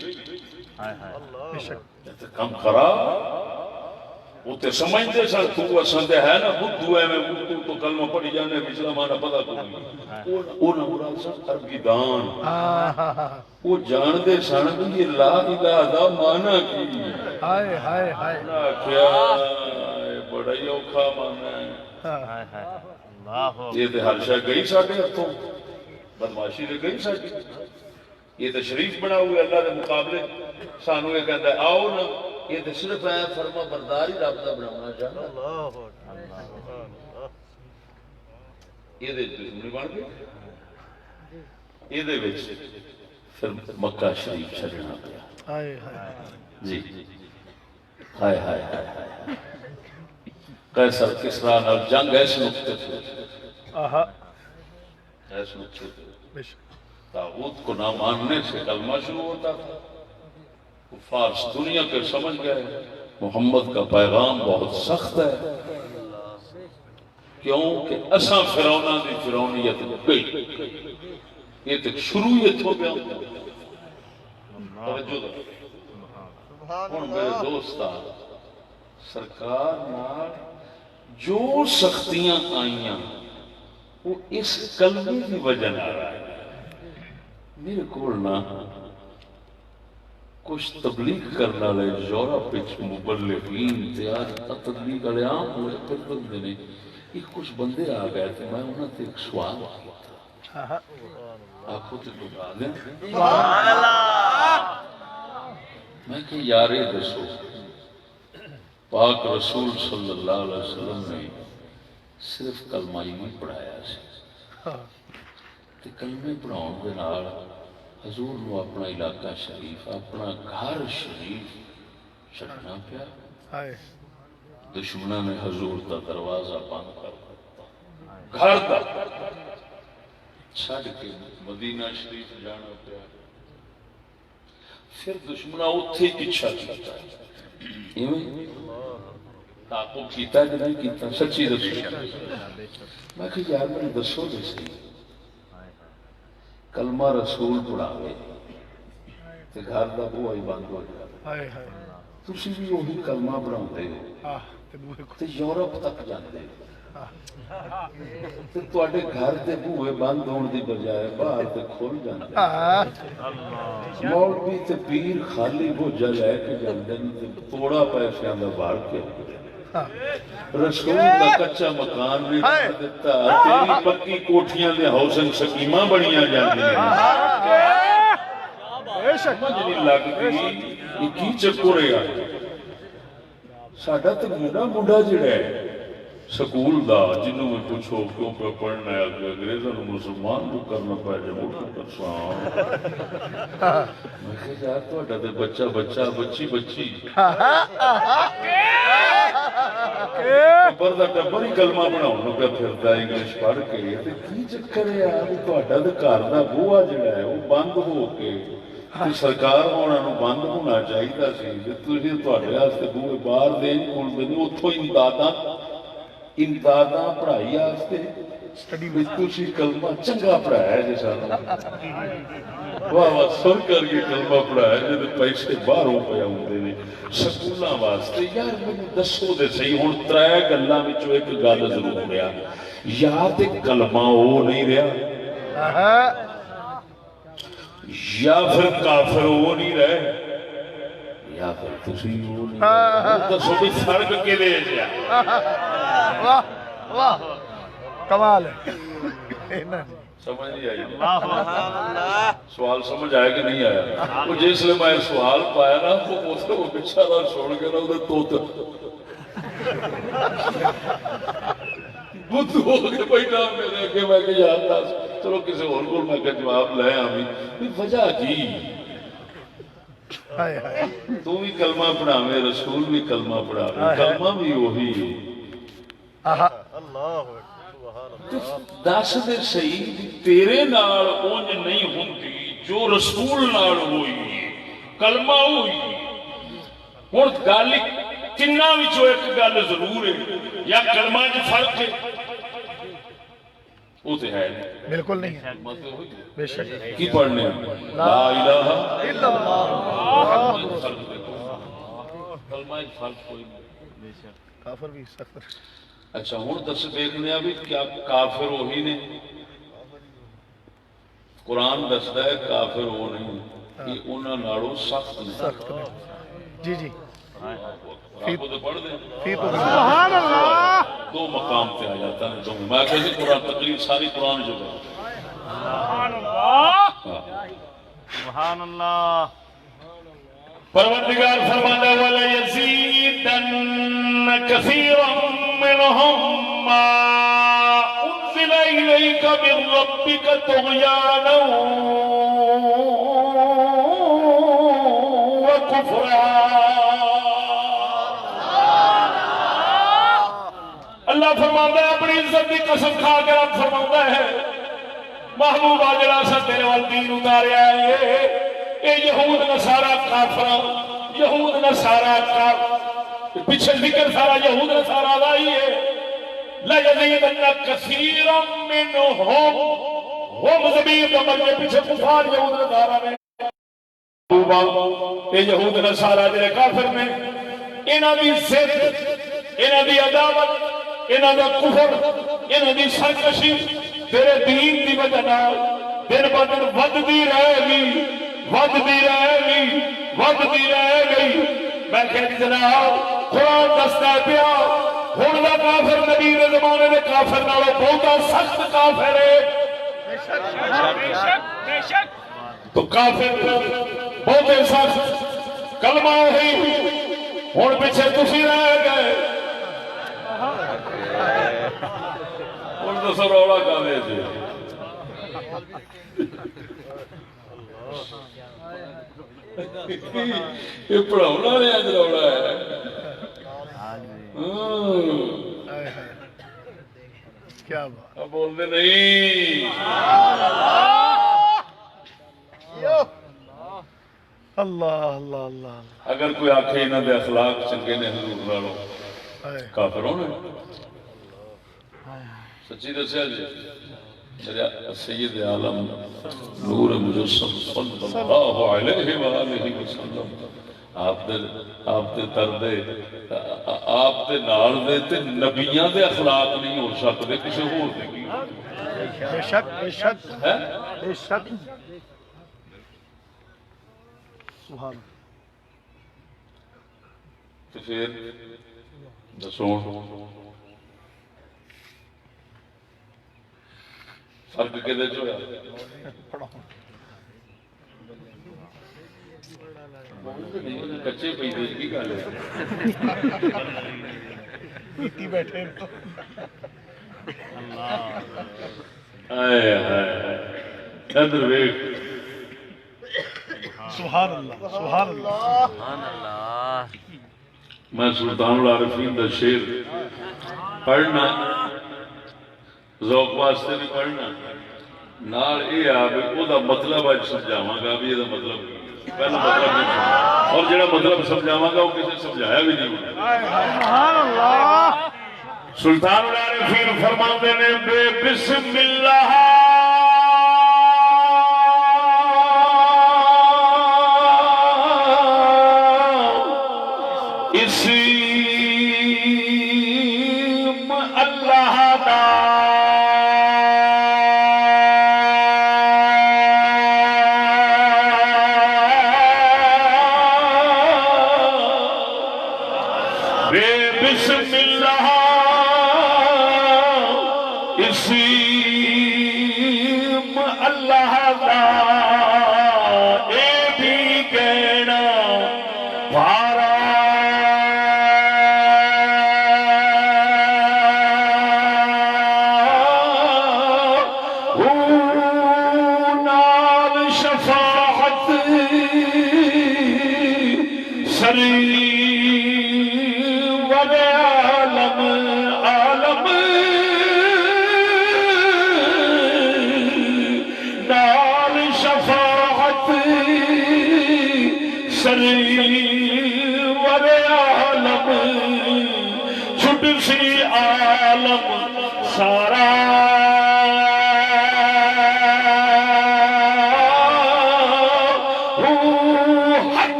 کم کرا وہ تے سمجھتے سن تو اسندے ہے نا بدھو ہے میں بدھو تو کلمہ پڑھی جانے پچھلا مانا پتہ کو نہیں وہ نہ مراد سن عربی دان وہ جان دے سن یہ لا الہ دا مانا کی ہائے ہائے ہائے کیا بڑا ہی اوکھا مانا ہے یہ تے ہر شاہ گئی ساڑھے ہتھوں بدماشی نے گئی ساڑھے یہ تو شریف بنا ہوئے اللہ دے مقابلے سانو یہ کہتا ہے آؤ نا یہ تو صرف ہے فرما بردار ہی رابطہ بنانا چاہنا یہ دے دشمنی بن گئی یہ دے وچ پھر مکہ شریف چھڑنا پیا جی ہائے ہائے ہائے قیصر کسریٰ نال جنگ ایسے نقطے تھے ایسے نقطے تھے طاغوت کو نہ ماننے سے کلمہ شروع ہوتا تھا فارس دنیا کے سمجھ گئے محمد کا پیغام بہت سخت ہے کیونکہ اساں فرعوناں دی فرعونیت گئی یہ تک شروعیت ہو گیا توجہ دو ہن میرے دوستاں سرکار نال جو سختیاں آئیاں وہ اس کلمے کی وجہ نہ آئی میرے کول نہ کچھ تبلیغ کرنا لے یورپ وچ مبلغین تیار تبلیغ والے عام ہوئے پھر بندے نے ایک کچھ بندے آ گئے تھے میں انہوں نے ایک سوال کیا آنکھوں تے بتا دیں سبحان اللہ میں کہ یارے دسو پاک رسول صلی اللہ علیہ وسلم نے صرف کلمہ ہی نہیں پڑھایا سی تے کلمے پڑھاؤن دے نال حضور نو اپنا علاقہ شریف اپنا گھر شریف چھڈنا پیا دشمنوں نے حضور دا دروازہ بند کر دیتا گھر دا چھڈ کے مدینہ شریف جانا پیا پھر دشمنا اتھے پیچھا کیتا ایویں تعاقب کیتا کہ نہیں کیتا سچی دسو میں کہ یار میں دسو دے سی کلمہ رسول پڑھاوے تے گھر دا بوہا ہی بند ہو جائے تسی بھی وہی کلمہ پڑھاؤندے ہو تے یورپ تک جاندے ہو تے تواڈے گھر دے بوہے بند ہون دی بجائے باہر تے کھل جاندے مولوی تے پیر خالی بوجھا لے کے جاندے تے توڑا پیسیاں دا بھار کے رسول دا کچا مکان بھی دیتا تیری پکی کوٹھیاں دے ہاؤسنگ سکیماں بڑیاں جاندیاں سمجھ نہیں لگتی یہ کی چکر ہے ساڈا تے منڈا جڑا ہے سکول دا جنوں میں پوچھو کیوں پہ پڑھنا ہے کہ انگریزاں نوں مسلمان جو کرنا پے جے ملک کرساں میں کہ یار تہاڈا تے بچہ بچہ بچی بچی ٹبر دا ٹبر ہی کلمہ بناؤن نوں پیا پھردا انگلش پڑھ کے تے کی چکر ہے یار تہاڈا تے گھر دا بوہا جڑا ہے وہ بند ہو کے سرکار ہونا نوں بند ہونا چاہیے سی کہ تسی تہاڈے واسطے بوہے باہر دے کھولدے نہیں اوتھوں امداداں پڑھائی واسطے سٹڈی وچ تسی کلمہ چنگا پڑھایا جے سانوں واہ واہ سر کر کے کلمہ پڑھایا جے پیسے باہروں پے آوندے نے سکولاں واسطے یار مینوں دسو دے صحیح ہن ترے گلاں وچوں ایک گل ضرور رہیا یا تے کلمہ او نہیں رہیا یا پھر کافر وہ نہیں رہے یا پھر تسی وہ نہیں رہے دسو بھی فرق کے لئے جا واہ واہ کمال ہے سمجھ نہیں آئی سوال سمجھ آیا کہ نہیں آیا وہ جس لئے میں سوال پایا نا وہ بیچارہ چھوڑ کے نا ادھر توتا بدھ ہو کے بیٹھا میرے کہ میں کہ یاد تھا چلو کسی اور کو میں کہ جواب لائے ہمیں وجہ کی تو بھی کلمہ پڑھاوے رسول بھی کلمہ پڑھاوے کلمہ بھی وہی دس دے صحیح تیرے نال اونج نہیں ہوندی جو رسول نال ہوئی کلمہ ہوئی ہن گل تناں وچوں ایک گل ضرور ہے یا کلمہ وچ فرق ہے وہ تو ہے بالکل نہیں ہے بے شک کی پڑھنے لا الہ الا اللہ کلمہ ایک فرق کوئی نہیں کافر بھی سخت اچھا ہوں دس دیکھنے بھی کیا کافر وہی نے قرآن دستا ہے کافر وہ نہیں یہ انہاں نالوں سخت نہیں جی جی آپ تو پڑھ دیں سبحان اللہ دو مقام پہ آ جاتا ہے دو میں کہتے قرآن تقریب ساری قرآن جو ہے سبحان اللہ سبحان اللہ پروردگار فرماتا ہے وَلَا يَزِيدَنَّ كَثِيرًا مِّنْهُمْ مَا أُنزِلَ إِلَيْكَ مِنْ رَبِّكَ طُغْيَانًا وَكُفْرًا اللہ فرماتا ہے اپنی عزت کی قسم کھا کے رب فرماتا ہے محبوب آجرہ سا تیرے والدین اتاریا ہے اے یہود نصارہ کافر یہود نصارہ کافر پیچھے ذکر سارا یہود نصارہ لائی ہے لَيَزِيدَنَّ كَثِيرًا مِّنْهُمْ ہم زمین دمر کے پیچھے کفار یہود نصارہ میں اے یہود نصارہ جرے کافر میں انہاں دی زد انہاں دی عداوت انہاں دا کفر انہاں دی سرکشی تیرے دین دی وجہ نال دن ب دن ودتی رہے گی ودتی رہے گی ودتی رہے گی میں کہتی جناب قرآن دستا پیا ہن دا کافر نبی دے زمانے دے کافر نالوں بہتا سخت کافر ہے بے شک تو کافر بہتے سخت کلمہ ہی ہن پیچھے تسی رہ گئے ہن تو سب رولا کاوے تھے یہ پڑھاؤنا نہیں آج رولا ہے کیا بات اب بول دے نہیں اللہ اللہ اللہ اگر کوئی آکھے انہاں دے اخلاق چنگے نے حضور نالوں ہائے کافر ہونے سچی دسیا جی میرے سید عالم نور مجسم صلی اللہ علیہ وآلہ وسلم آپ دے تردے آپ دے نال دے تے نبیاں دے اخلاق نہیں ہو سکتے کسی ہور دے کی بے شک بے شک ہے بے شک سبحان تو پھر دسو فرق کدے چ ہویا کچے پی دی کی گل ہے پیتی بیٹھے ہائے ہائے ادھر ویکھ سبحان اللہ سبحان اللہ میں سلطان العارفین دا شعر پڑھنا ذوق واسطے بھی پڑھنا نال یہ آ بھی وہ مطلب اج سمجھاواں گا بھی یہ مطلب پہلا مطلب نہیں اور جڑا مطلب سمجھاواں گا وہ کسی سمجھایا بھی نہیں ہونا سبحان اللہ سلطان العارفین فرماندے نے بے بسم اللہ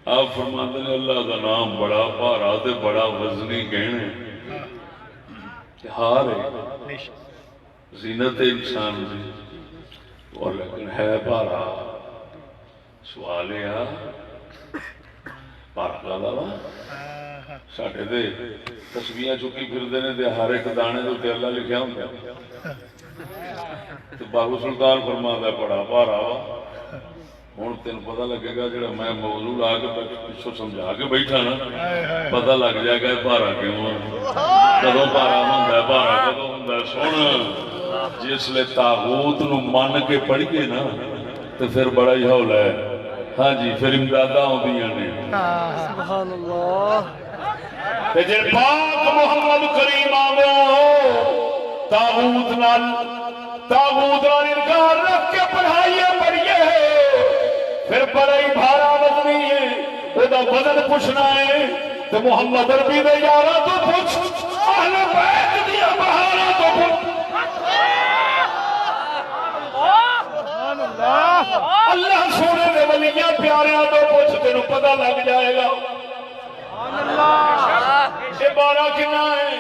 آپ فرماتے ہیں اللہ کا نام بڑا بھارا تے بڑا وزنی گہنے ہار ہے زینت انسان دی اور لیکن ہے بھارا سوال ہے بھارا کا ساڈے دے تسبیحاں چکی پھردے نے تے ہر ایک دانے دے اوتے اللہ لکھیا ہوندا تے باہو سلطان فرماتا بڑا بھارا وا ہوں تین پتا لگے گا جڑا میں موضوع لا کے پچھوں سمجھا کے بیٹھا نا پتا لگ جائے گا بھارا کیوں کدو بھارا ہوں بھارا کدو ہوں سن جس لئے تاغوت نو من کے پڑھیے نا تو پھر بڑا ہی ہول ہے ہاں جی پھر امداداں آندیاں نے سبحان اللہ تے جے پاک محمد کریم آوے تاغوت نال انکار رکھ کے پڑھائیے پڑھیے پھر بڑا ہی بھارا وزنی ہے وہ وزن پوچھنا ہے تو محمد عربی دے یارا تو پوچھ اہل بیت دیا بہارا تو پوچھ اللہ سونے دے ولیاں پیاریاں تو پوچھ تینوں پتہ لگ جائے گا یہ بارہ کنا ہے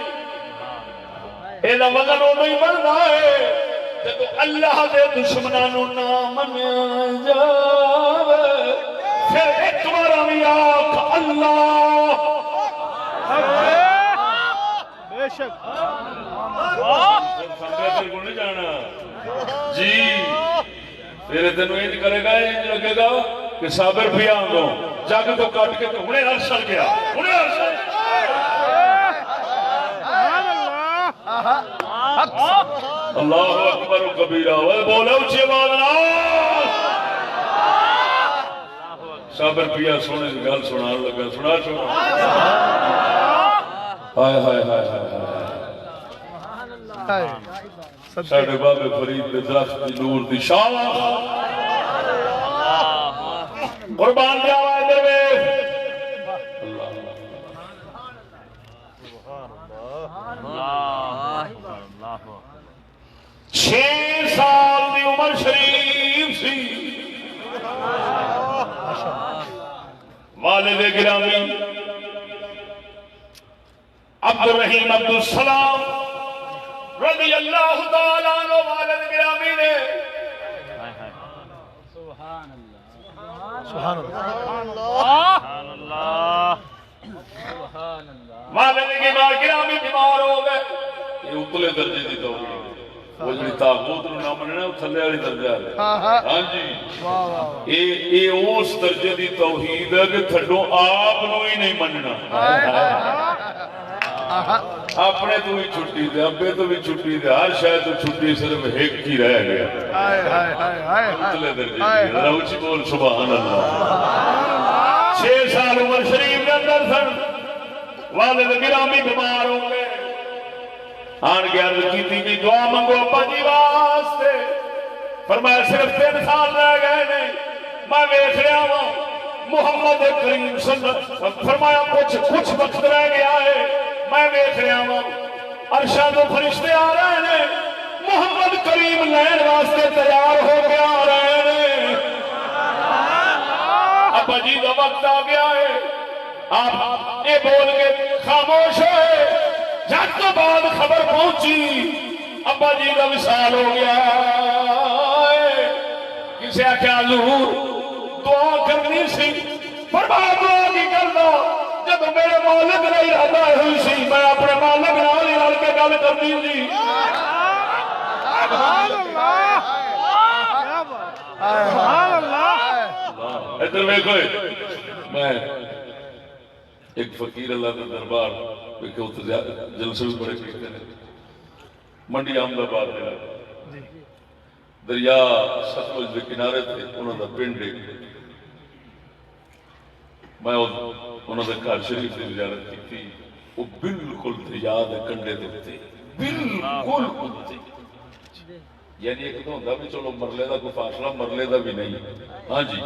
یہ وزن وہ نہیں بننا ہے جب اللہ دے دشمنانوں نہ منیا جاوے پھر ایک بار بھی آکھ اللہ بے شک سنگے کو نہیں جانا جی پھر تینوں انج کرے گا انج لگے گا کہ صابر بھی آنگو جگ تو کٹ کے تو ہنے ارسل گیا ہنے ارسل اللہ اکبر و کبیرہ وہ بولے اچھے بادنا صابر پیا سونے سے گل سنا لگا سنا چھوڑا ہائے ہائے ہائے ہائے ساڑھے بابے فرید دے درخت دی نور دی شاہ قربان جاوہ ادھر میں چھ سال دی عمر شریف سی والد گرامی عبد الرحیم عبد السلام رضی اللہ تعالیٰ عنہ والد گرامی نے سبحان اللہ والد گرامی بیمار ہو گئے یہ اتلے درجے دی توحید وہ جڑی طاغوت نو نہ مننا وہ تھلے والی درجہ ہے ہاں جی یہ اس درجے دی توحید ہے کہ تھڈو آپ نو ہی نہیں مننا اپنے تو بھی چھٹی دے ابے تو بھی چھٹی دے ہر شاید تو چھٹی صرف ایک ہی رہ گیا اتلے درجے دی ذرا اونچی بول سبحان اللہ 6 سال عمر شریف کے اندر سن والد گرامی بیمار ہو گئے آن کے عرض کی تھی بھی دعا منگو ابا جی واسطے فرمایا صرف 3 سال رہ گئے نہیں میں ویکھ رہا ہوں محمد کریم صلی اللہ علیہ وسلم فرمایا کچھ وقت رہ گیا ہے میں ویکھ رہا ہوں عرشاں تو فرشتے آ رہے ہیں محمد کریم لین واسطے تیار ہو کے آ رہے ہیں ابا جی کا وقت آ گیا ہے آپ یہ بول کے خاموش ہوئے جب تو بعد خبر پہنچی ابا جی کا وصال ہو گیا کسی آخیا حضور دعا کرنی سی فرمایا دعا کی کرنا جب میرے مالک نے ارادہ ہوئی سی میں اپنے مالک نال ہی رل کے گل کرنی سی ادھر دیکھو میں ایک فقیر اللہ کا دربار جلسے بھی بڑے کیتے ہیں منڈی احمد آباد دریا ستلج کے کنارے تھے انہوں نے پنڈ میں انہوں نے گھر شریف کی زیارت کی تھی وہ بالکل دریا دے کنڈے دے بالکل اتنے یعنی ایک تو ہوتا بھی چلو مرلے دا کوئی فاصلہ مرلے دا بھی نہیں ہاں جی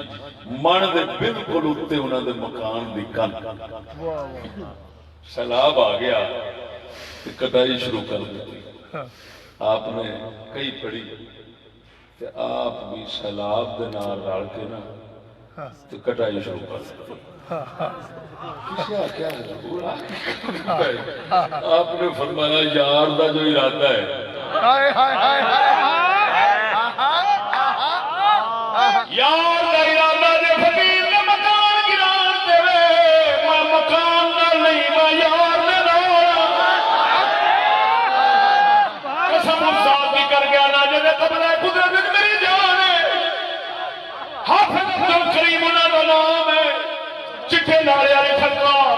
من دے بالکل اتنے انہوں نے مکان دی کن سیلاب آ گیا کٹائی شروع کر دی آپ نے کئی پڑھی کہ آپ بھی سیلاب دے نال رل کے نا تو کٹائی شروع کر دی آپ نے فرمایا یار دا جو ارادہ ہے یار دا ارادہ دے فقیر نے مکان گران دے میں مکان نال نہیں قبضہ ہے، قدرت میری جان ہے، حافظ عبدل کریم انہاں دا نام ہے، چٹھے نالے والے خطار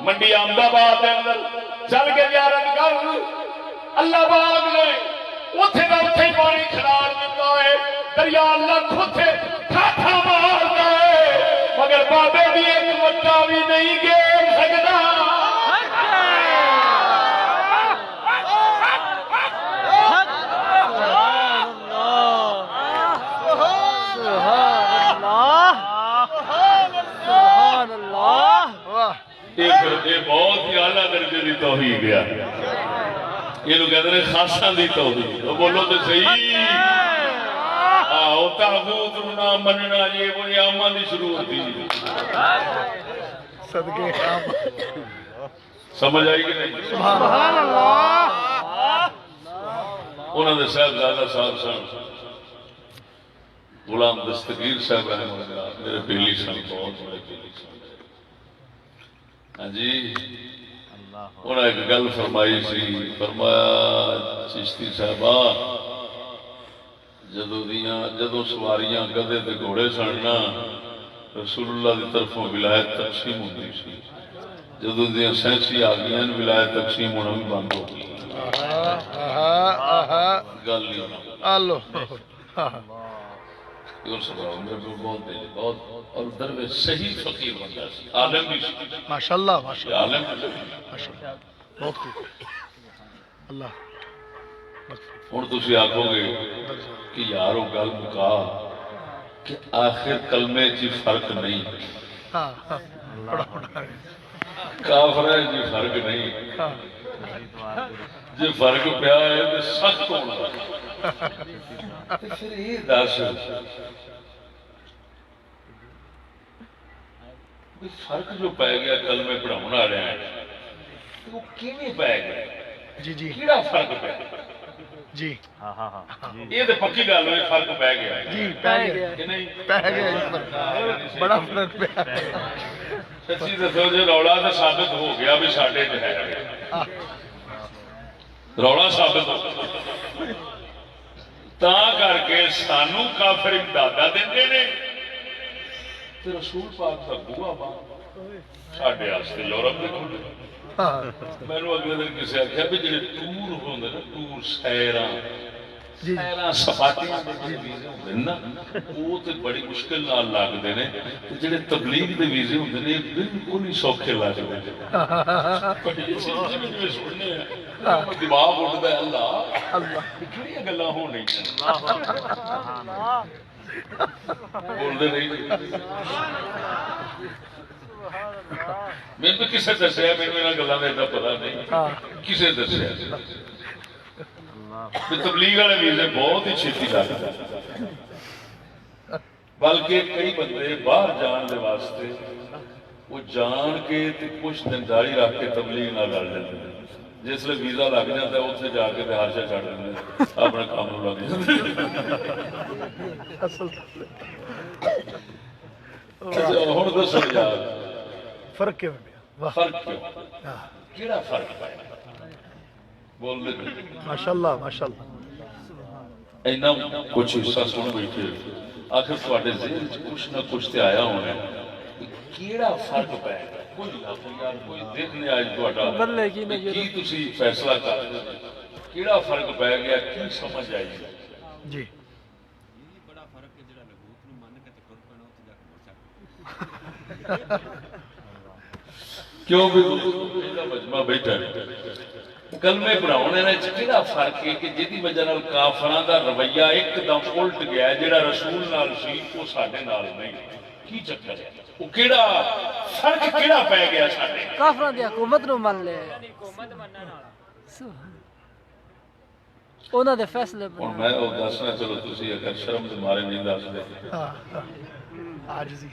منڈی احمد آباد کے اندر چل کے زیارت کر اللہ باغ نے اتنے کا اتنے پانی کھڑا دیتا ہے، دریا لکھ اتنے ٹھاٹھا مارتا ہے مگر بابے بھی ایک مٹا بھی نہیں گیر سکتا۔ یہ بہت ہی اعلیٰ درجے کی توحید ہے، یہ کہتے ہیں خاصاں دی توحید، بولو تو صحیح۔ آؤ تاغوت نہ مننا یہ وہ آما دی شروع ہوتی صدقے سمجھ آئی کہ نہیں؟ سبحان اللہ۔ انہوں نے صاحبزادہ صاحب سن غلام دستگیر صاحب رحمہ اللہ، میرے بیلی سن، بہت بڑے بیلی سن۔ ہاں جی، انہوں نے ایک گل فرمائی سی، فرمایا چشتی صاحبہ جدو سواریاں گدے تے گھوڑے سن نا رسول اللہ کی طرفوں ولایت تقسیم ہوتی سی، جدو دیاں سینسی آ گئی ولایت تقسیم ہونا بھی بند ہو گئی۔ گل نہیں ہونا بہت اور درویش صحیح فقیر بندہ سی، عالم بھی سی، ماشاءاللہ ماشاءاللہ عالم ماشاءاللہ، بہت خوب اللہ۔ ہوں تھی آخو گے کہ یار وہ گل مکا کہ آخر کلمے چ فرق نہیں، کافر جی فرق نہیں، جی فرق پیا ہے تو سخت ہونا۔ پھر یہ دس فرق جو پی گیا کلمے پڑھاؤ والے وہ کیویں پی گیا؟ جی جی کیڑا فرق پیا؟ جی یہ تو پکی گل ہوئی، فرق پی گیا جی پہ گیا کہ نہیں؟ پہ گیا بڑا فرق پیا۔ سچی دسو جی رولا تو ثابت ہو گیا بھی ساڈے چ ہے، رولا ثابت ہو تا کر کے سانو کافر امداداں دیندے نے تے رسول پاک دا بوا با ساڈے واسطے یورپ دے کھلے۔ میں نے اگلے دن کسی آخیا بھی جڑے ٹور ہوندے نا، ٹور سیراں سیراں سپاٹیاں دے ویزے ہوندے نا وہ تے بڑی مشکل نال لگدے نے، تے جڑے تبلیغ دے ویزے ہوندے نے بالکل ہی سوکھے لگدے نے۔ دماغ اٹھدا ہے اللہ کہڑیاں گلاں ہون رہیاں بولدے نہیں۔ میں تو کسے دسیا، میرے یہاں گلاں کا ایسا پتا نہیں، کسے دسیا تبلیغ والے ویزے بہت ہی چھیتی لگتے، بلکہ کئی بندے باہر جان دے واسطے وہ جان کے کچھ دن داڑھی رکھ کے تبلیغ نہ لڑ جاتے ہیں، جس لئے ویزا لگ جاتا ہے اتنے جا کے ہرشا چڑھ دیں اپنے کام لگ جاتے۔ ہوں دسو یار فرق کیوں پیا؟ فرق کیوں؟ کیڑا فرق پایا؟ بول دے ماشاءاللہ ماشاءاللہ۔ اینا کچھ حصہ سن بیٹھے آخر تھوڑے ذہن کچھ نہ کچھ تے آیا ہونا کیڑا فرق پایا؟ کوئی یار کوئی دیکھنے آج تھوڑا کی تسی فیصلہ کر کیڑا فرق پایا گیا، کی سمجھ آئی؟ جی کیوں بھی مجمع بیٹھا کلمے پڑھاؤنے نے کیڑا فرق ہے کہ جدی وجہ نال کافراں دا رویہ ایک دم الٹ گیا ہے، جڑا رسول نال سی وہ ساڈے نال نہیں، کی چکر ہے؟ وہ کیڑا فرق کیڑا پی گیا ساڈے؟ کافراں دی حکومت نو من لے، انہاں دے فیصلے ہن میں او دسنا، چلو تسی اگر شرم دے مارے نہیں دس دے عاجزی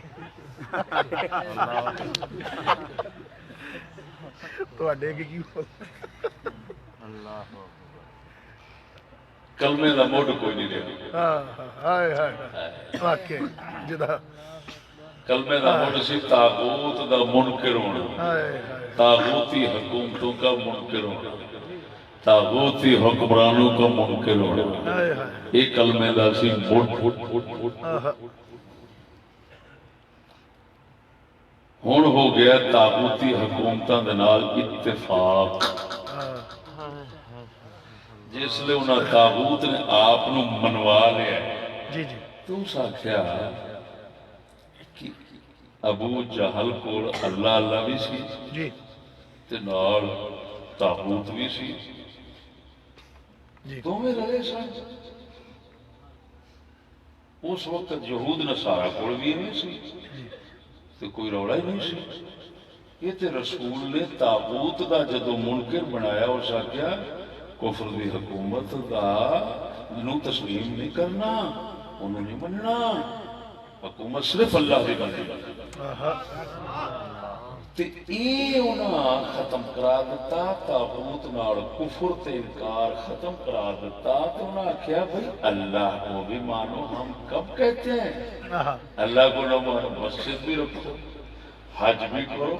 تواڈے کی کلمے دا موڈ کوئی نہیں رہا، ہائے ہائے واقعی جدا کلمے دا موڈ سی تاغوت دا منکر ہونا، تاغوتی حکومتوں کا منکر ہونا۔ تاغوتی حکمرانوں کا منکر ہونا ہائے ہائے ایک کلمے دا سی مٹ ہن ہو گیا تاغوتی حکومتاں دے نال اتفاق جس لئے انہاں تاغوت نے آپ نو منوا لیا جی جی تو اس آکھیا کہ ابو جہل کو اللہ اللہ بھی سی جی تے نال تاغوت بھی سی جی دونوں رلے سن اس وقت یہود نصارا کول بھی نہیں سی تے کوئی رولا ہی نہیں سی یہ تے رسول نے تاغوت دا جدو منکر بنایا اس آکھیا کفر دی حکومت دا نو تسلیم نہیں کرنا انہوں نہیں مننا حکومت صرف اللہ دی بننی تے اے انہاں ختم کرا دیتا تاغوت نال کفر تے انکار ختم کرا دیتا تو انہاں کیا بھئی اللہ کو بھی مانو ہم کب کہتے ہیں اللہ کو نہ مانو مسجد بھی رکھو حج بھی کرو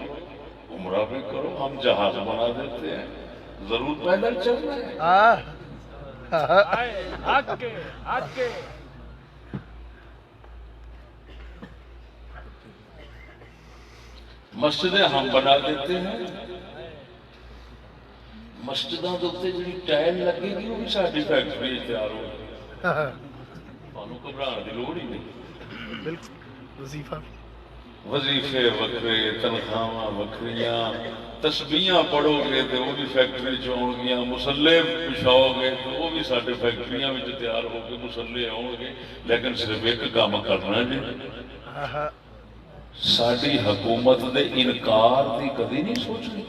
عمرہ بھی کرو ہم جہاز بنا دیتے ہیں ضرور پیدل چل رہے ہیں حق کے مسجدیں ہم بنا دیتے ہیں مسجدوں کے اتنے جی ٹائل لگے گی وہ بھی ساری فیکٹری تیار ہو تمہیں گھبرانے کی لوڑ ہی نہیں بالکل وظیفہ وظیفے وکرے تنخواہ وکریاں تسبیحاں پڑھو گے تو وہ بھی فیکٹری چ آؤ گیا مسلے پچھاؤ گے تو وہ بھی سارے فیکٹریاں میں تیار ہو کے مسلے آؤ گے لیکن صرف ایک کام کرنا جی ساری حکومت دے انکار دی کدی نہیں سوچنی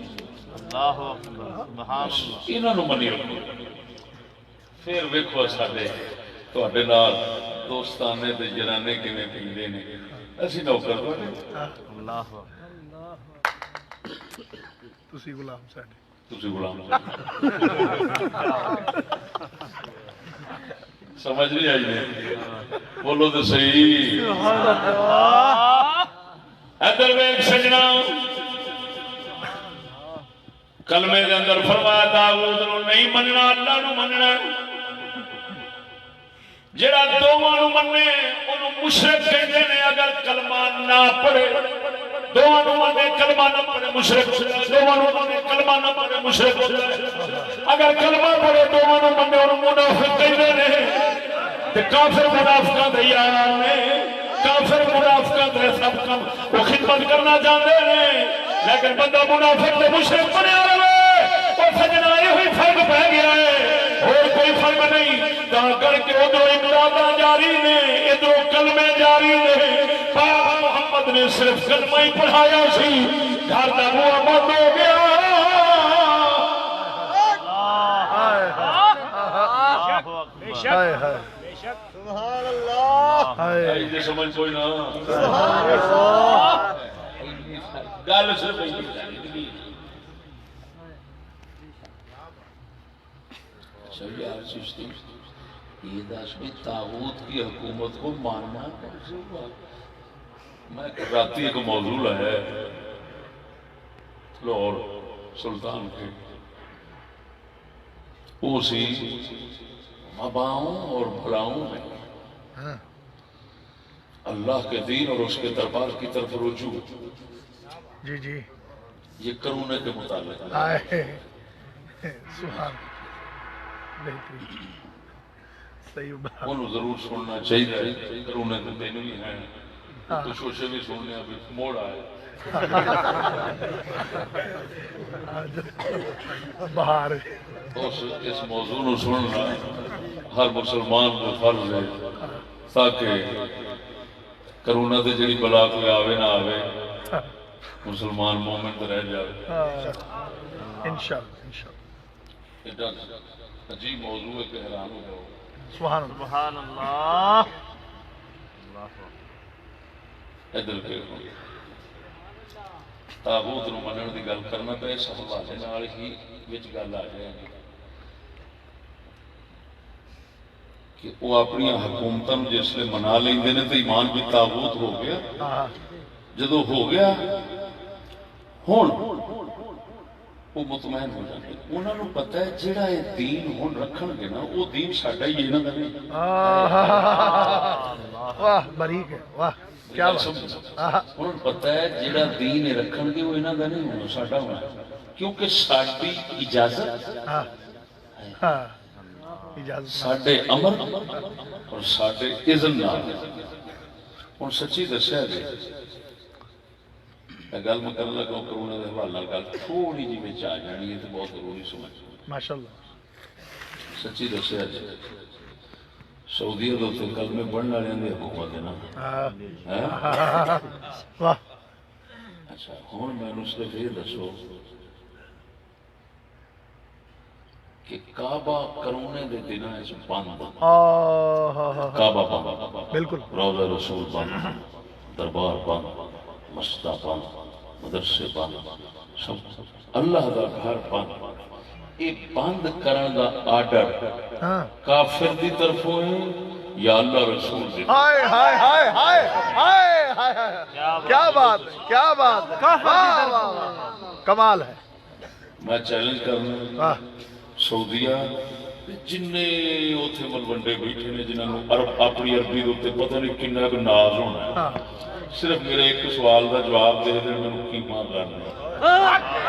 انہاں نو منی رکھو پھر ویکھو ساڈے تواڈے نال دوستانے تے جرانے کیویں پیندے نے اسی نوکر بنے اللہ تسی غلام ساڈے تسی غلام سمجھ نہیں آئی نے بولو تو صحیح ادھر ویکھ سجنا کلمے دے اندر فرمایا داؤد نو نہیں مننا اللہ نو مننا جڑا دوواں نو منے اونوں مشرک کہندے نے اگر کلمہ نہ پڑھے دوواں نو منے کلمہ نہ پڑھے مشرک دوواں نو منے کلمہ نہ پڑھے مشرک اگر کلمہ پڑھے دوواں نو منے اونوں منافق کہندے نے تے کافر منافقاں دے یار نے کافر منافقاں دے سب کم وہ خدمت کرنا چاہتے ہیں لیکن بندہ منافق تے مشرک بنیا رہے اور سجنا یہ ہوئی فرق پہ گیا ہے اور کوئی فرق نہیں تا کر کے ادھر امداداں جاری نے ادھر کلمے جاری نے پاک محمد نے صرف کلمہ ہی پڑھایا سی گھر دا بوا بند ہو گیا سبحان اللہ یہ سمجھ کوئی نہ گل صرف یار چشتی یہ دس بھی طاغوت کی حکومت کو ماننا کیسے ہوا میں راتی ایک موضوع ہے لاہور سلطان کے اسی مباؤں اور بھلاؤں میں اللہ کے دین اور اس کے دربار کی طرف رجوع جی جی یہ کرونے کے متعلق سبحان بہترین صحیح بات انہوں ضرور سننا چاہیے کرونے کے دن بھی ہیں تو شوشے بھی سننے ابھی موڑ آئے باہر اس موضوع نو سننا ہر مسلمان کو فرض ہے تاکہ کرونا تے جڑی بلا کوئی آوے نہ آوے مسلمان مومن تے رہ جائے انشاءاللہ عجیب موضوع ہے کہ حیران ہو جاؤ سبحان اللہ ادھر دیکھو تاغوت نو منن دی گل کرنا تے اس حوالے نال ہی وچ گل آ جائے گی کہ وہ اپنی حکومتاں جس لئے منا لیندے نے تو ایمان بھی تاغوت ہو گیا جدو ہو گیا ہون وہ مطمئن ہو جاتے انہوں نے پتہ ہے جڑا یہ دین ہون رکھن گے نا وہ دین ساڈا ہی انہاں دا نہیں واہ باریک ہے واہ کیا بات انہوں نے پتہ ہے جڑا دین یہ رکھن گے وہ انہاں دا نہیں ہونا ساڈا ہونا کیونکہ ساڈی اجازت اجازت ساڈے امر اور ساڈے اذن نال ہن سچی دسیا جی گل میں کرن لگا کرونا دے حوالے گل تھوڑی جی وچ آ جانی ہے تے بہت ضروری سمجھ ماشاءاللہ سچی دسیا جی سعودیہ دے تے کلمے پڑھن والے دی حکومت ہے نا واہ اچھا ہن مینوں صرف یہ دسو کہ کعبہ کرونے دے دناں وچ بند کعبہ بند بالکل روضہ رسول بند دربار بند مسجداں بند مدرسے بند سب اللہ دا گھر بند یہ بند کرن دا آرڈر کافر دی طرفوں ہے یا اللہ رسول دی ہائے ہائے ہائے ہائے ہائے ہائے کیا بات کیا بات کمال ہے میں چیلنج کرنا سعودیہ جنے اوتھے ملوڈے بیٹھے نے جنہوں عرب اپنی عربی دے اوتے پتہ نہیں کنا کو ناز ہونا ہے صرف میرے ایک سوال دا جواب دے دے میں کی مان کرنا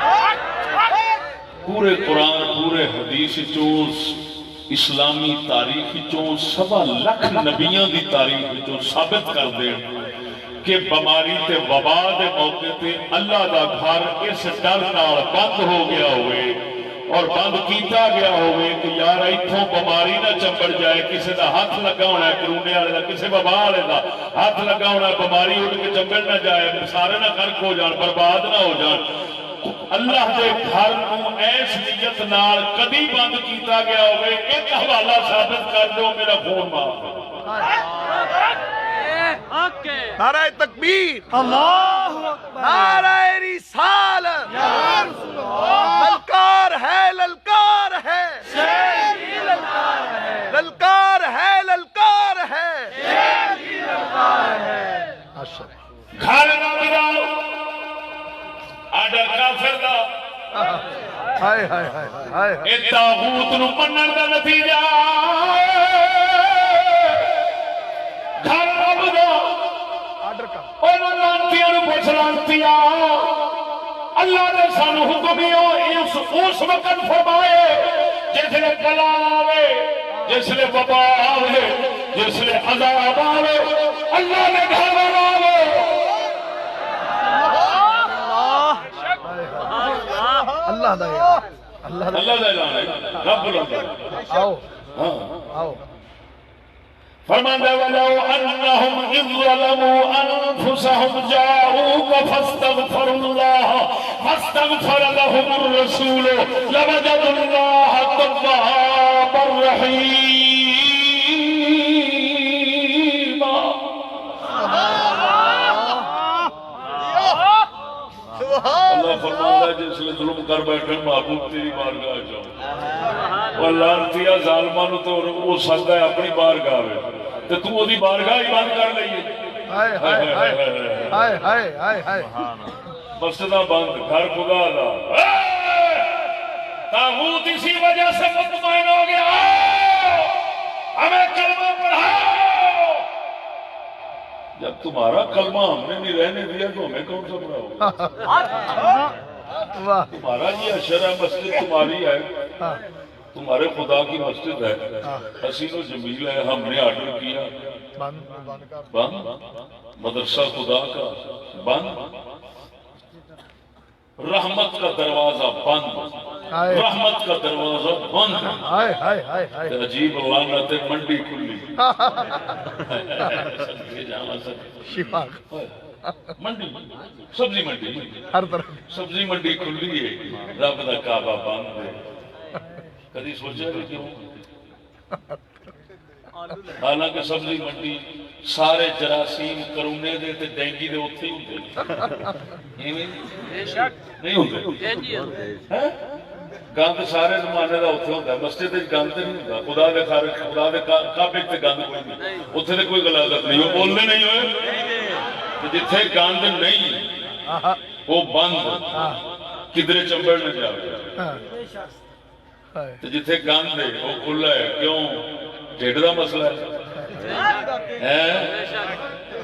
پورے قرآن پورے حدیث چوں اسلامی تاریخ چوں 1.25 لاکھ نبیاں دی تاریخ چوں ثابت کر دے کہ بیماری تے وبا دے موقع تے اللہ دا گھر اس ڈر نال بند ہو گیا ہوئے اور بند کیتا گیا ہوئے کہ یار ایتھوں بیماری نہ چمبڑ جائے کسی دا ہاتھ لگا ہونا ہے کرونے والے دا کسی وبا والے دا ہاتھ لگا ہونا ہے بیماری اٹھ کے چمبڑ نہ جائے سارے نہ غرق ہو جان برباد نہ ہو جان اللہ دے گھر نو ایس نیت نال کدی بند کیتا گیا ہوئے ایک حوالہ ثابت کر دو میرا فون معاف نعرہ تکبیر اللہ نعرہ رسالت للکار ہے للکار ہے للکار ہے للکار ہے گھر نہ گراؤ آڈر کافر دا ہائے ہائے ہائے ہائے اے تاغوت نو منن دا نتیجہ گھر رب دا آرڈر کا انہوں لانتیاں نو پوچھ لانتیاں اللہ نے سانو حکمیوں اس وقت فرمائے جس لئے بلا آوے جس لئے وبا آوے جس لئے عذاب آوے اللہ نے گھر آوے اللہ دا اللہ دا اعلان ہے رب العالمین آؤ آؤ فرماندہ وَلَوْ أَنَّهُمْ إِذْ ظَلَمُوا أَنفُسَهُمْ جَاءُوكَ فَاسْتَغْفَرُوا اللَّهَ فَاسْتَغْفَرَ لَهُمُ الرَّسُولُ لَوَجَدُوا اللَّهَ تَوَّابًا رَحِيمًا اللہ فرماتا ہے جس لئے ظلم کر بیٹھے محبوب تیری بارگاہ جاؤ واللہ انتیا ظالمانو تو وہ سکتا ہے اپنی بارگاہ میں تو تو وہ دی بارگاہ ہی بند کر لئیے ہائے ہائے ہائے ہائے ہائے ہائے ہائے مسجدہ بند گھر خدا دا تاغوت اسی وجہ سے مطمئن ہو گیا ہمیں کلمہ پڑھاؤ جب تمہارا کلمہ ہم نے نہیں رہنے دیا تو ہمیں کون سا پڑھاؤ تمہارا یہ اشر ہے مسجد تمہاری ہے تمہارے خدا کی مسجد ہے حسین و جمیل ہے ہم نے آرڈر کیا بند مدرسہ خدا کا بند رحمت کا دروازہ بند رحمت کا دروازہ بند عجیب لعنت منڈی کھلی شفا منڈی سبزی منڈی ہر طرف سبزی منڈی کھلی ہے رب دا کعبہ بند ہے کدی سوچا کہ کیوں حالانکہ سبزی منڈی سارے جراثیم کرونے دے تے ڈینگی دے اتھے ہی ہوتے نہیں ہوتے گند سارے زمانے دا اتھے ہوتا ہے مسجد گند نہیں ہوتا خدا دے خارج خدا دے کعبے تے گند کوئی نہیں اتھے تے کوئی غلاظت نہیں وہ بولنے نہیں ہوئے جتھے گند نہیں وہ بند کدھر چمبڑ نہ جاوے ہاں ہائے تو جتھے گند ہے وہ کھلا ہے کیوں ڈھڈ دا مسئلہ ہے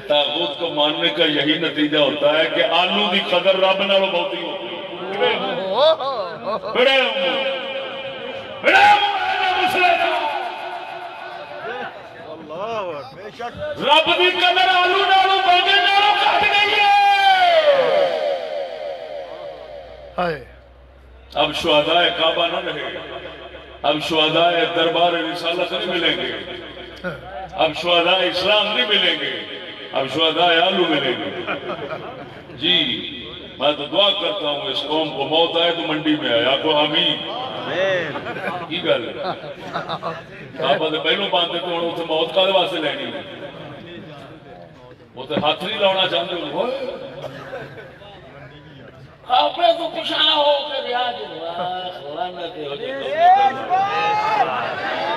تاغوت کو ماننے کا یہی نتیجہ ہوتا ہے کہ آلو دی قدر رب نالوں بہت ہی ہوتی ہے بڑے مسئلہ رب دی قدر آلو نالوں باغے نالوں کٹ گئی ہے ہائے اب شہداء کعبہ نہ رہے اب شہداء دربار رسالت نہیں ملیں گے اب شہداء اسلام نہیں ملیں گے اب شہداء آلو ملیں گے جی میں تو دعا کرتا ہوں اس قوم کو موت آئے تو منڈی میں آئے آپ کو آمین کی گل ہے کعبہ دے پہلو باندھے تو انہوں سے موت کا دے واسطے لینی وہ تو ہاتھ نہیں لاؤنا چاہتے ہو آپ نے تو پشانا ہو کر یاد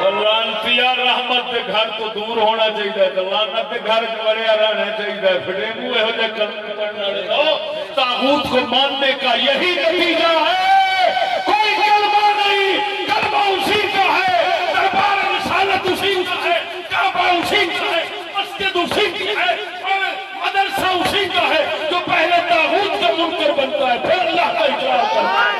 لانتیا رحمت کے گھر تو دور ہونا چاہیے لانت کے گھر بڑھیا رہنا چاہیے پھر منہ ہو جائے کرنے والے دو طاغوت کو ماننے کا یہی نتیجہ ہے کوئی کلمہ نہیں کلمہ اسی کا ہے دربار رسالت اسی کا ہے کعبہ اسی کا ہے مسجد اسی کی ہے مدرسہ اسی کا ہے جو پہلے طاغوت کا منکر بنتا ہے پھر اللہ کا اقرار کرتا ہے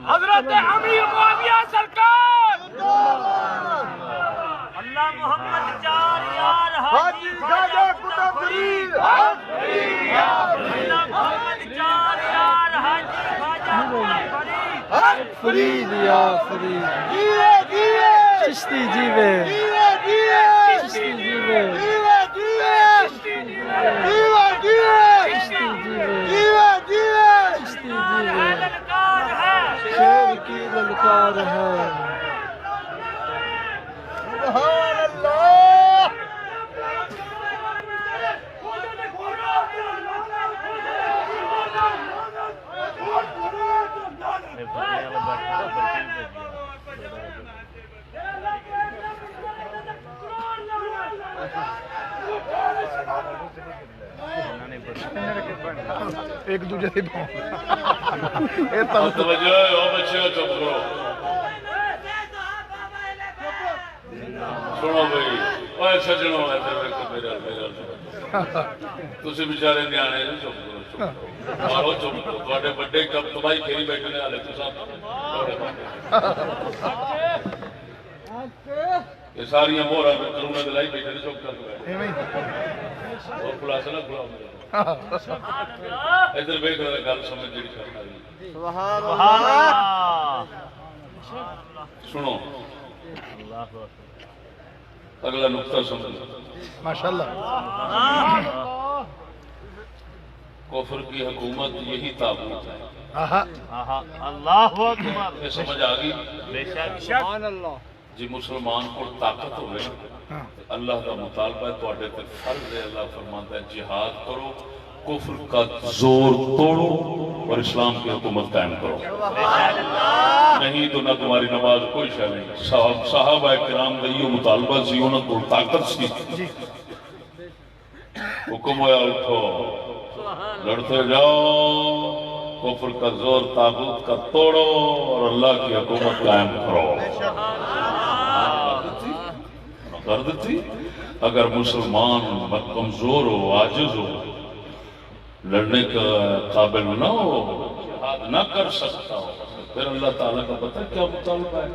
حضرت امیر معاویہ سرکار اللہ محمد چار یار حاجی خواجہ قطب فرید اللہ محمد چار یار حاجی خواجہ قطب فرید یا فرید چشتی جیوے چشتی جیوے چشتی جیوے شیر کی للکار ہے سبحان اللہ ایک دوجہ سے توجہ او بچے چپ کرو سنو بھائی اوے سجنوں ادھر ویکھو میرا تسی بیچارے نیانے نہیں چپ کرو مارو چپ کرو تواڈے بڑے کب تباہی کھیری بیٹھے نے حالے تو یہ ساری مہراں کرونا دلائی بیٹھے نے چپ کر اور خلاصہ نہ کھلاؤ ادھر ویکھ رہا گل سمجھ جڑی کرنا سبحان اللہ سنو اگلا نقطہ سمجھو ماشاءاللہ کفر کی حکومت یہی طاغوت ہے آہا اللہ اکبر یہ سمجھ آ گئی بے شک سبحان اللہ جی مسلمان کو طاقت ہوئے اللہ کا مطالبہ ہے تو تے فرض ہے اللہ فرماتا ہے جہاد کرو کفر کا زور توڑو اور اسلام کی حکومت قائم کرو نہیں تو نہ تمہاری نماز کوئی شے نہیں صحابہ کرام کا یہ مطالبہ سی انہوں کو طاقت سی حکم ہوا اٹھو لڑتے جاؤ کفر کا زور طاغوت کا توڑو اور اللہ کی حکومت قائم کرو کر دیتی اگر مسلمان کمزور ہو عاجز ہو لڑنے کا قابل نہ ہو جہاد نہ کر سکتا ہو پھر اللہ تعالیٰ کا پتہ کیا مطالبہ ہے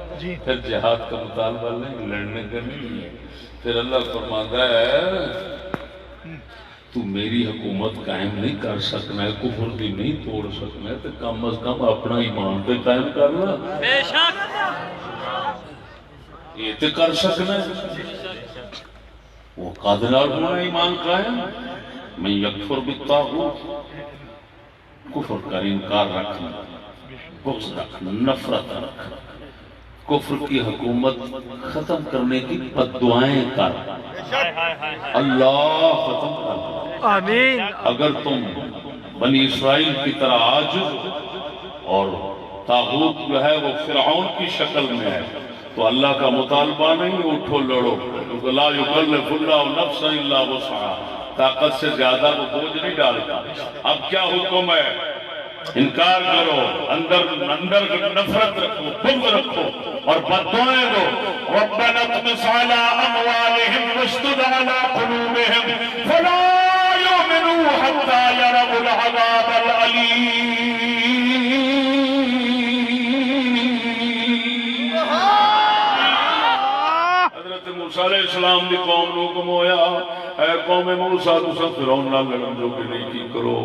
پھر جہاد کا مطالبہ نہیں لڑنے کا نہیں ہے پھر اللہ فرماتا ہے تو میری حکومت قائم نہیں کر سکنا ہے کفر بھی نہیں توڑ سکنا ہے تو کم از کم اپنا ایمان پہ قائم کرنا بے شک یہ تو کر سکنا ہے وہ قادرار ہونا ایمان قائم میں یکفر بالطاغوت کفر کا انکار رکھنا بغض رکھنا نفرت رکھنا کفر کی حکومت ختم کرنے کی بد دعائیں کر اللہ ختم کر آمین اگر تم بنی اسرائیل کی طرح آج اور طاغوت جو ہے وہ فرعون کی شکل میں ہے تو اللہ کا مطالبہ نہیں اٹھو لڑو، کیونکہ لا یکلف اللہ نفسا الا وسعها، طاقت سے زیادہ وہ بوجھ نہیں ڈالتا۔ اب کیا حکم ہے؟ انکار کرو، اندر نفرت رکھو، بغض رکھو اور بددعائیں دو۔ ربنا اطمس على اموالهم واشدد على قلوبهم فلا يؤمنوا حتى يروا العذاب الأليم۔ حضرت موسیٰ علیہ السلام دی قوم نو حکم ہویا، اے قوم موسیٰ تساں فرعون نال لڑن جو کہ نہیں کی کرو،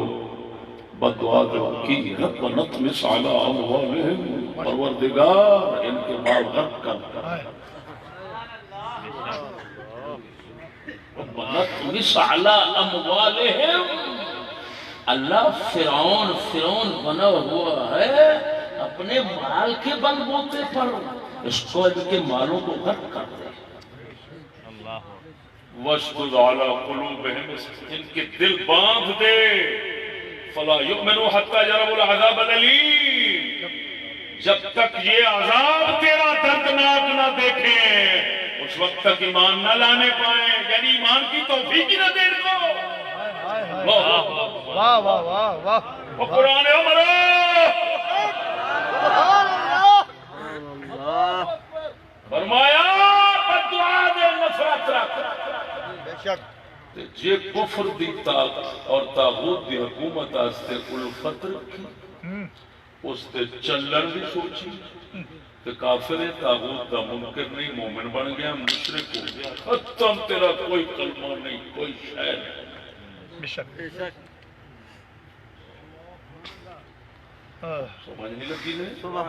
بد دعا جو کی ربنا اطمس علی اموالهم، پروردگار ان کے مال غرق کر ربنا اطمس علی اموالهم۔ اللہ فرعون بنا ہوا ہے اپنے مال کے بل بوتے پر، اس کو ان کے مالوں کو غرق کر دے۔ وَاشْدُدْ عَلَىٰ قُلُوبِهِمْ، ان کے دل باندھ دے، فَلَا يُؤْمِنُوا حَتَّىٰ يَرَوُا الْعَذَابَ الْأَلِيمَ، جب تک یہ عذاب تیرا دردناک نہ دیکھیں اس وقت تک ایمان نہ لانے پائیں، یعنی ایمان کی توفیق ہی نہ دے دو۔ واہ واہ واہ واہ، وہ قرآن عمر فرمایا بددعا دے نفرت رکھ، بے شک جے کفر دی طاقت اور طاغوت دی حکومت آستے الفت رکھی، اس تے چلن بھی سوچی کہ کافر طاغوت دا منکر نہیں، مومن بن گیا، مشرک ہو گیا، ختم، تیرا کوئی کلمہ نہیں، کوئی شے نہیں۔ بے شک سمجھ نہیں لگی نہیں؟ سبحان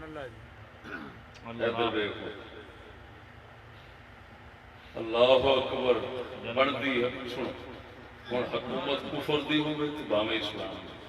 اللہ، ادھر دیکھو، اللہ اکبر، بن دی ہے، سن، ہن حکومت کفر دی ہوئے تو باویں اسلام دی۔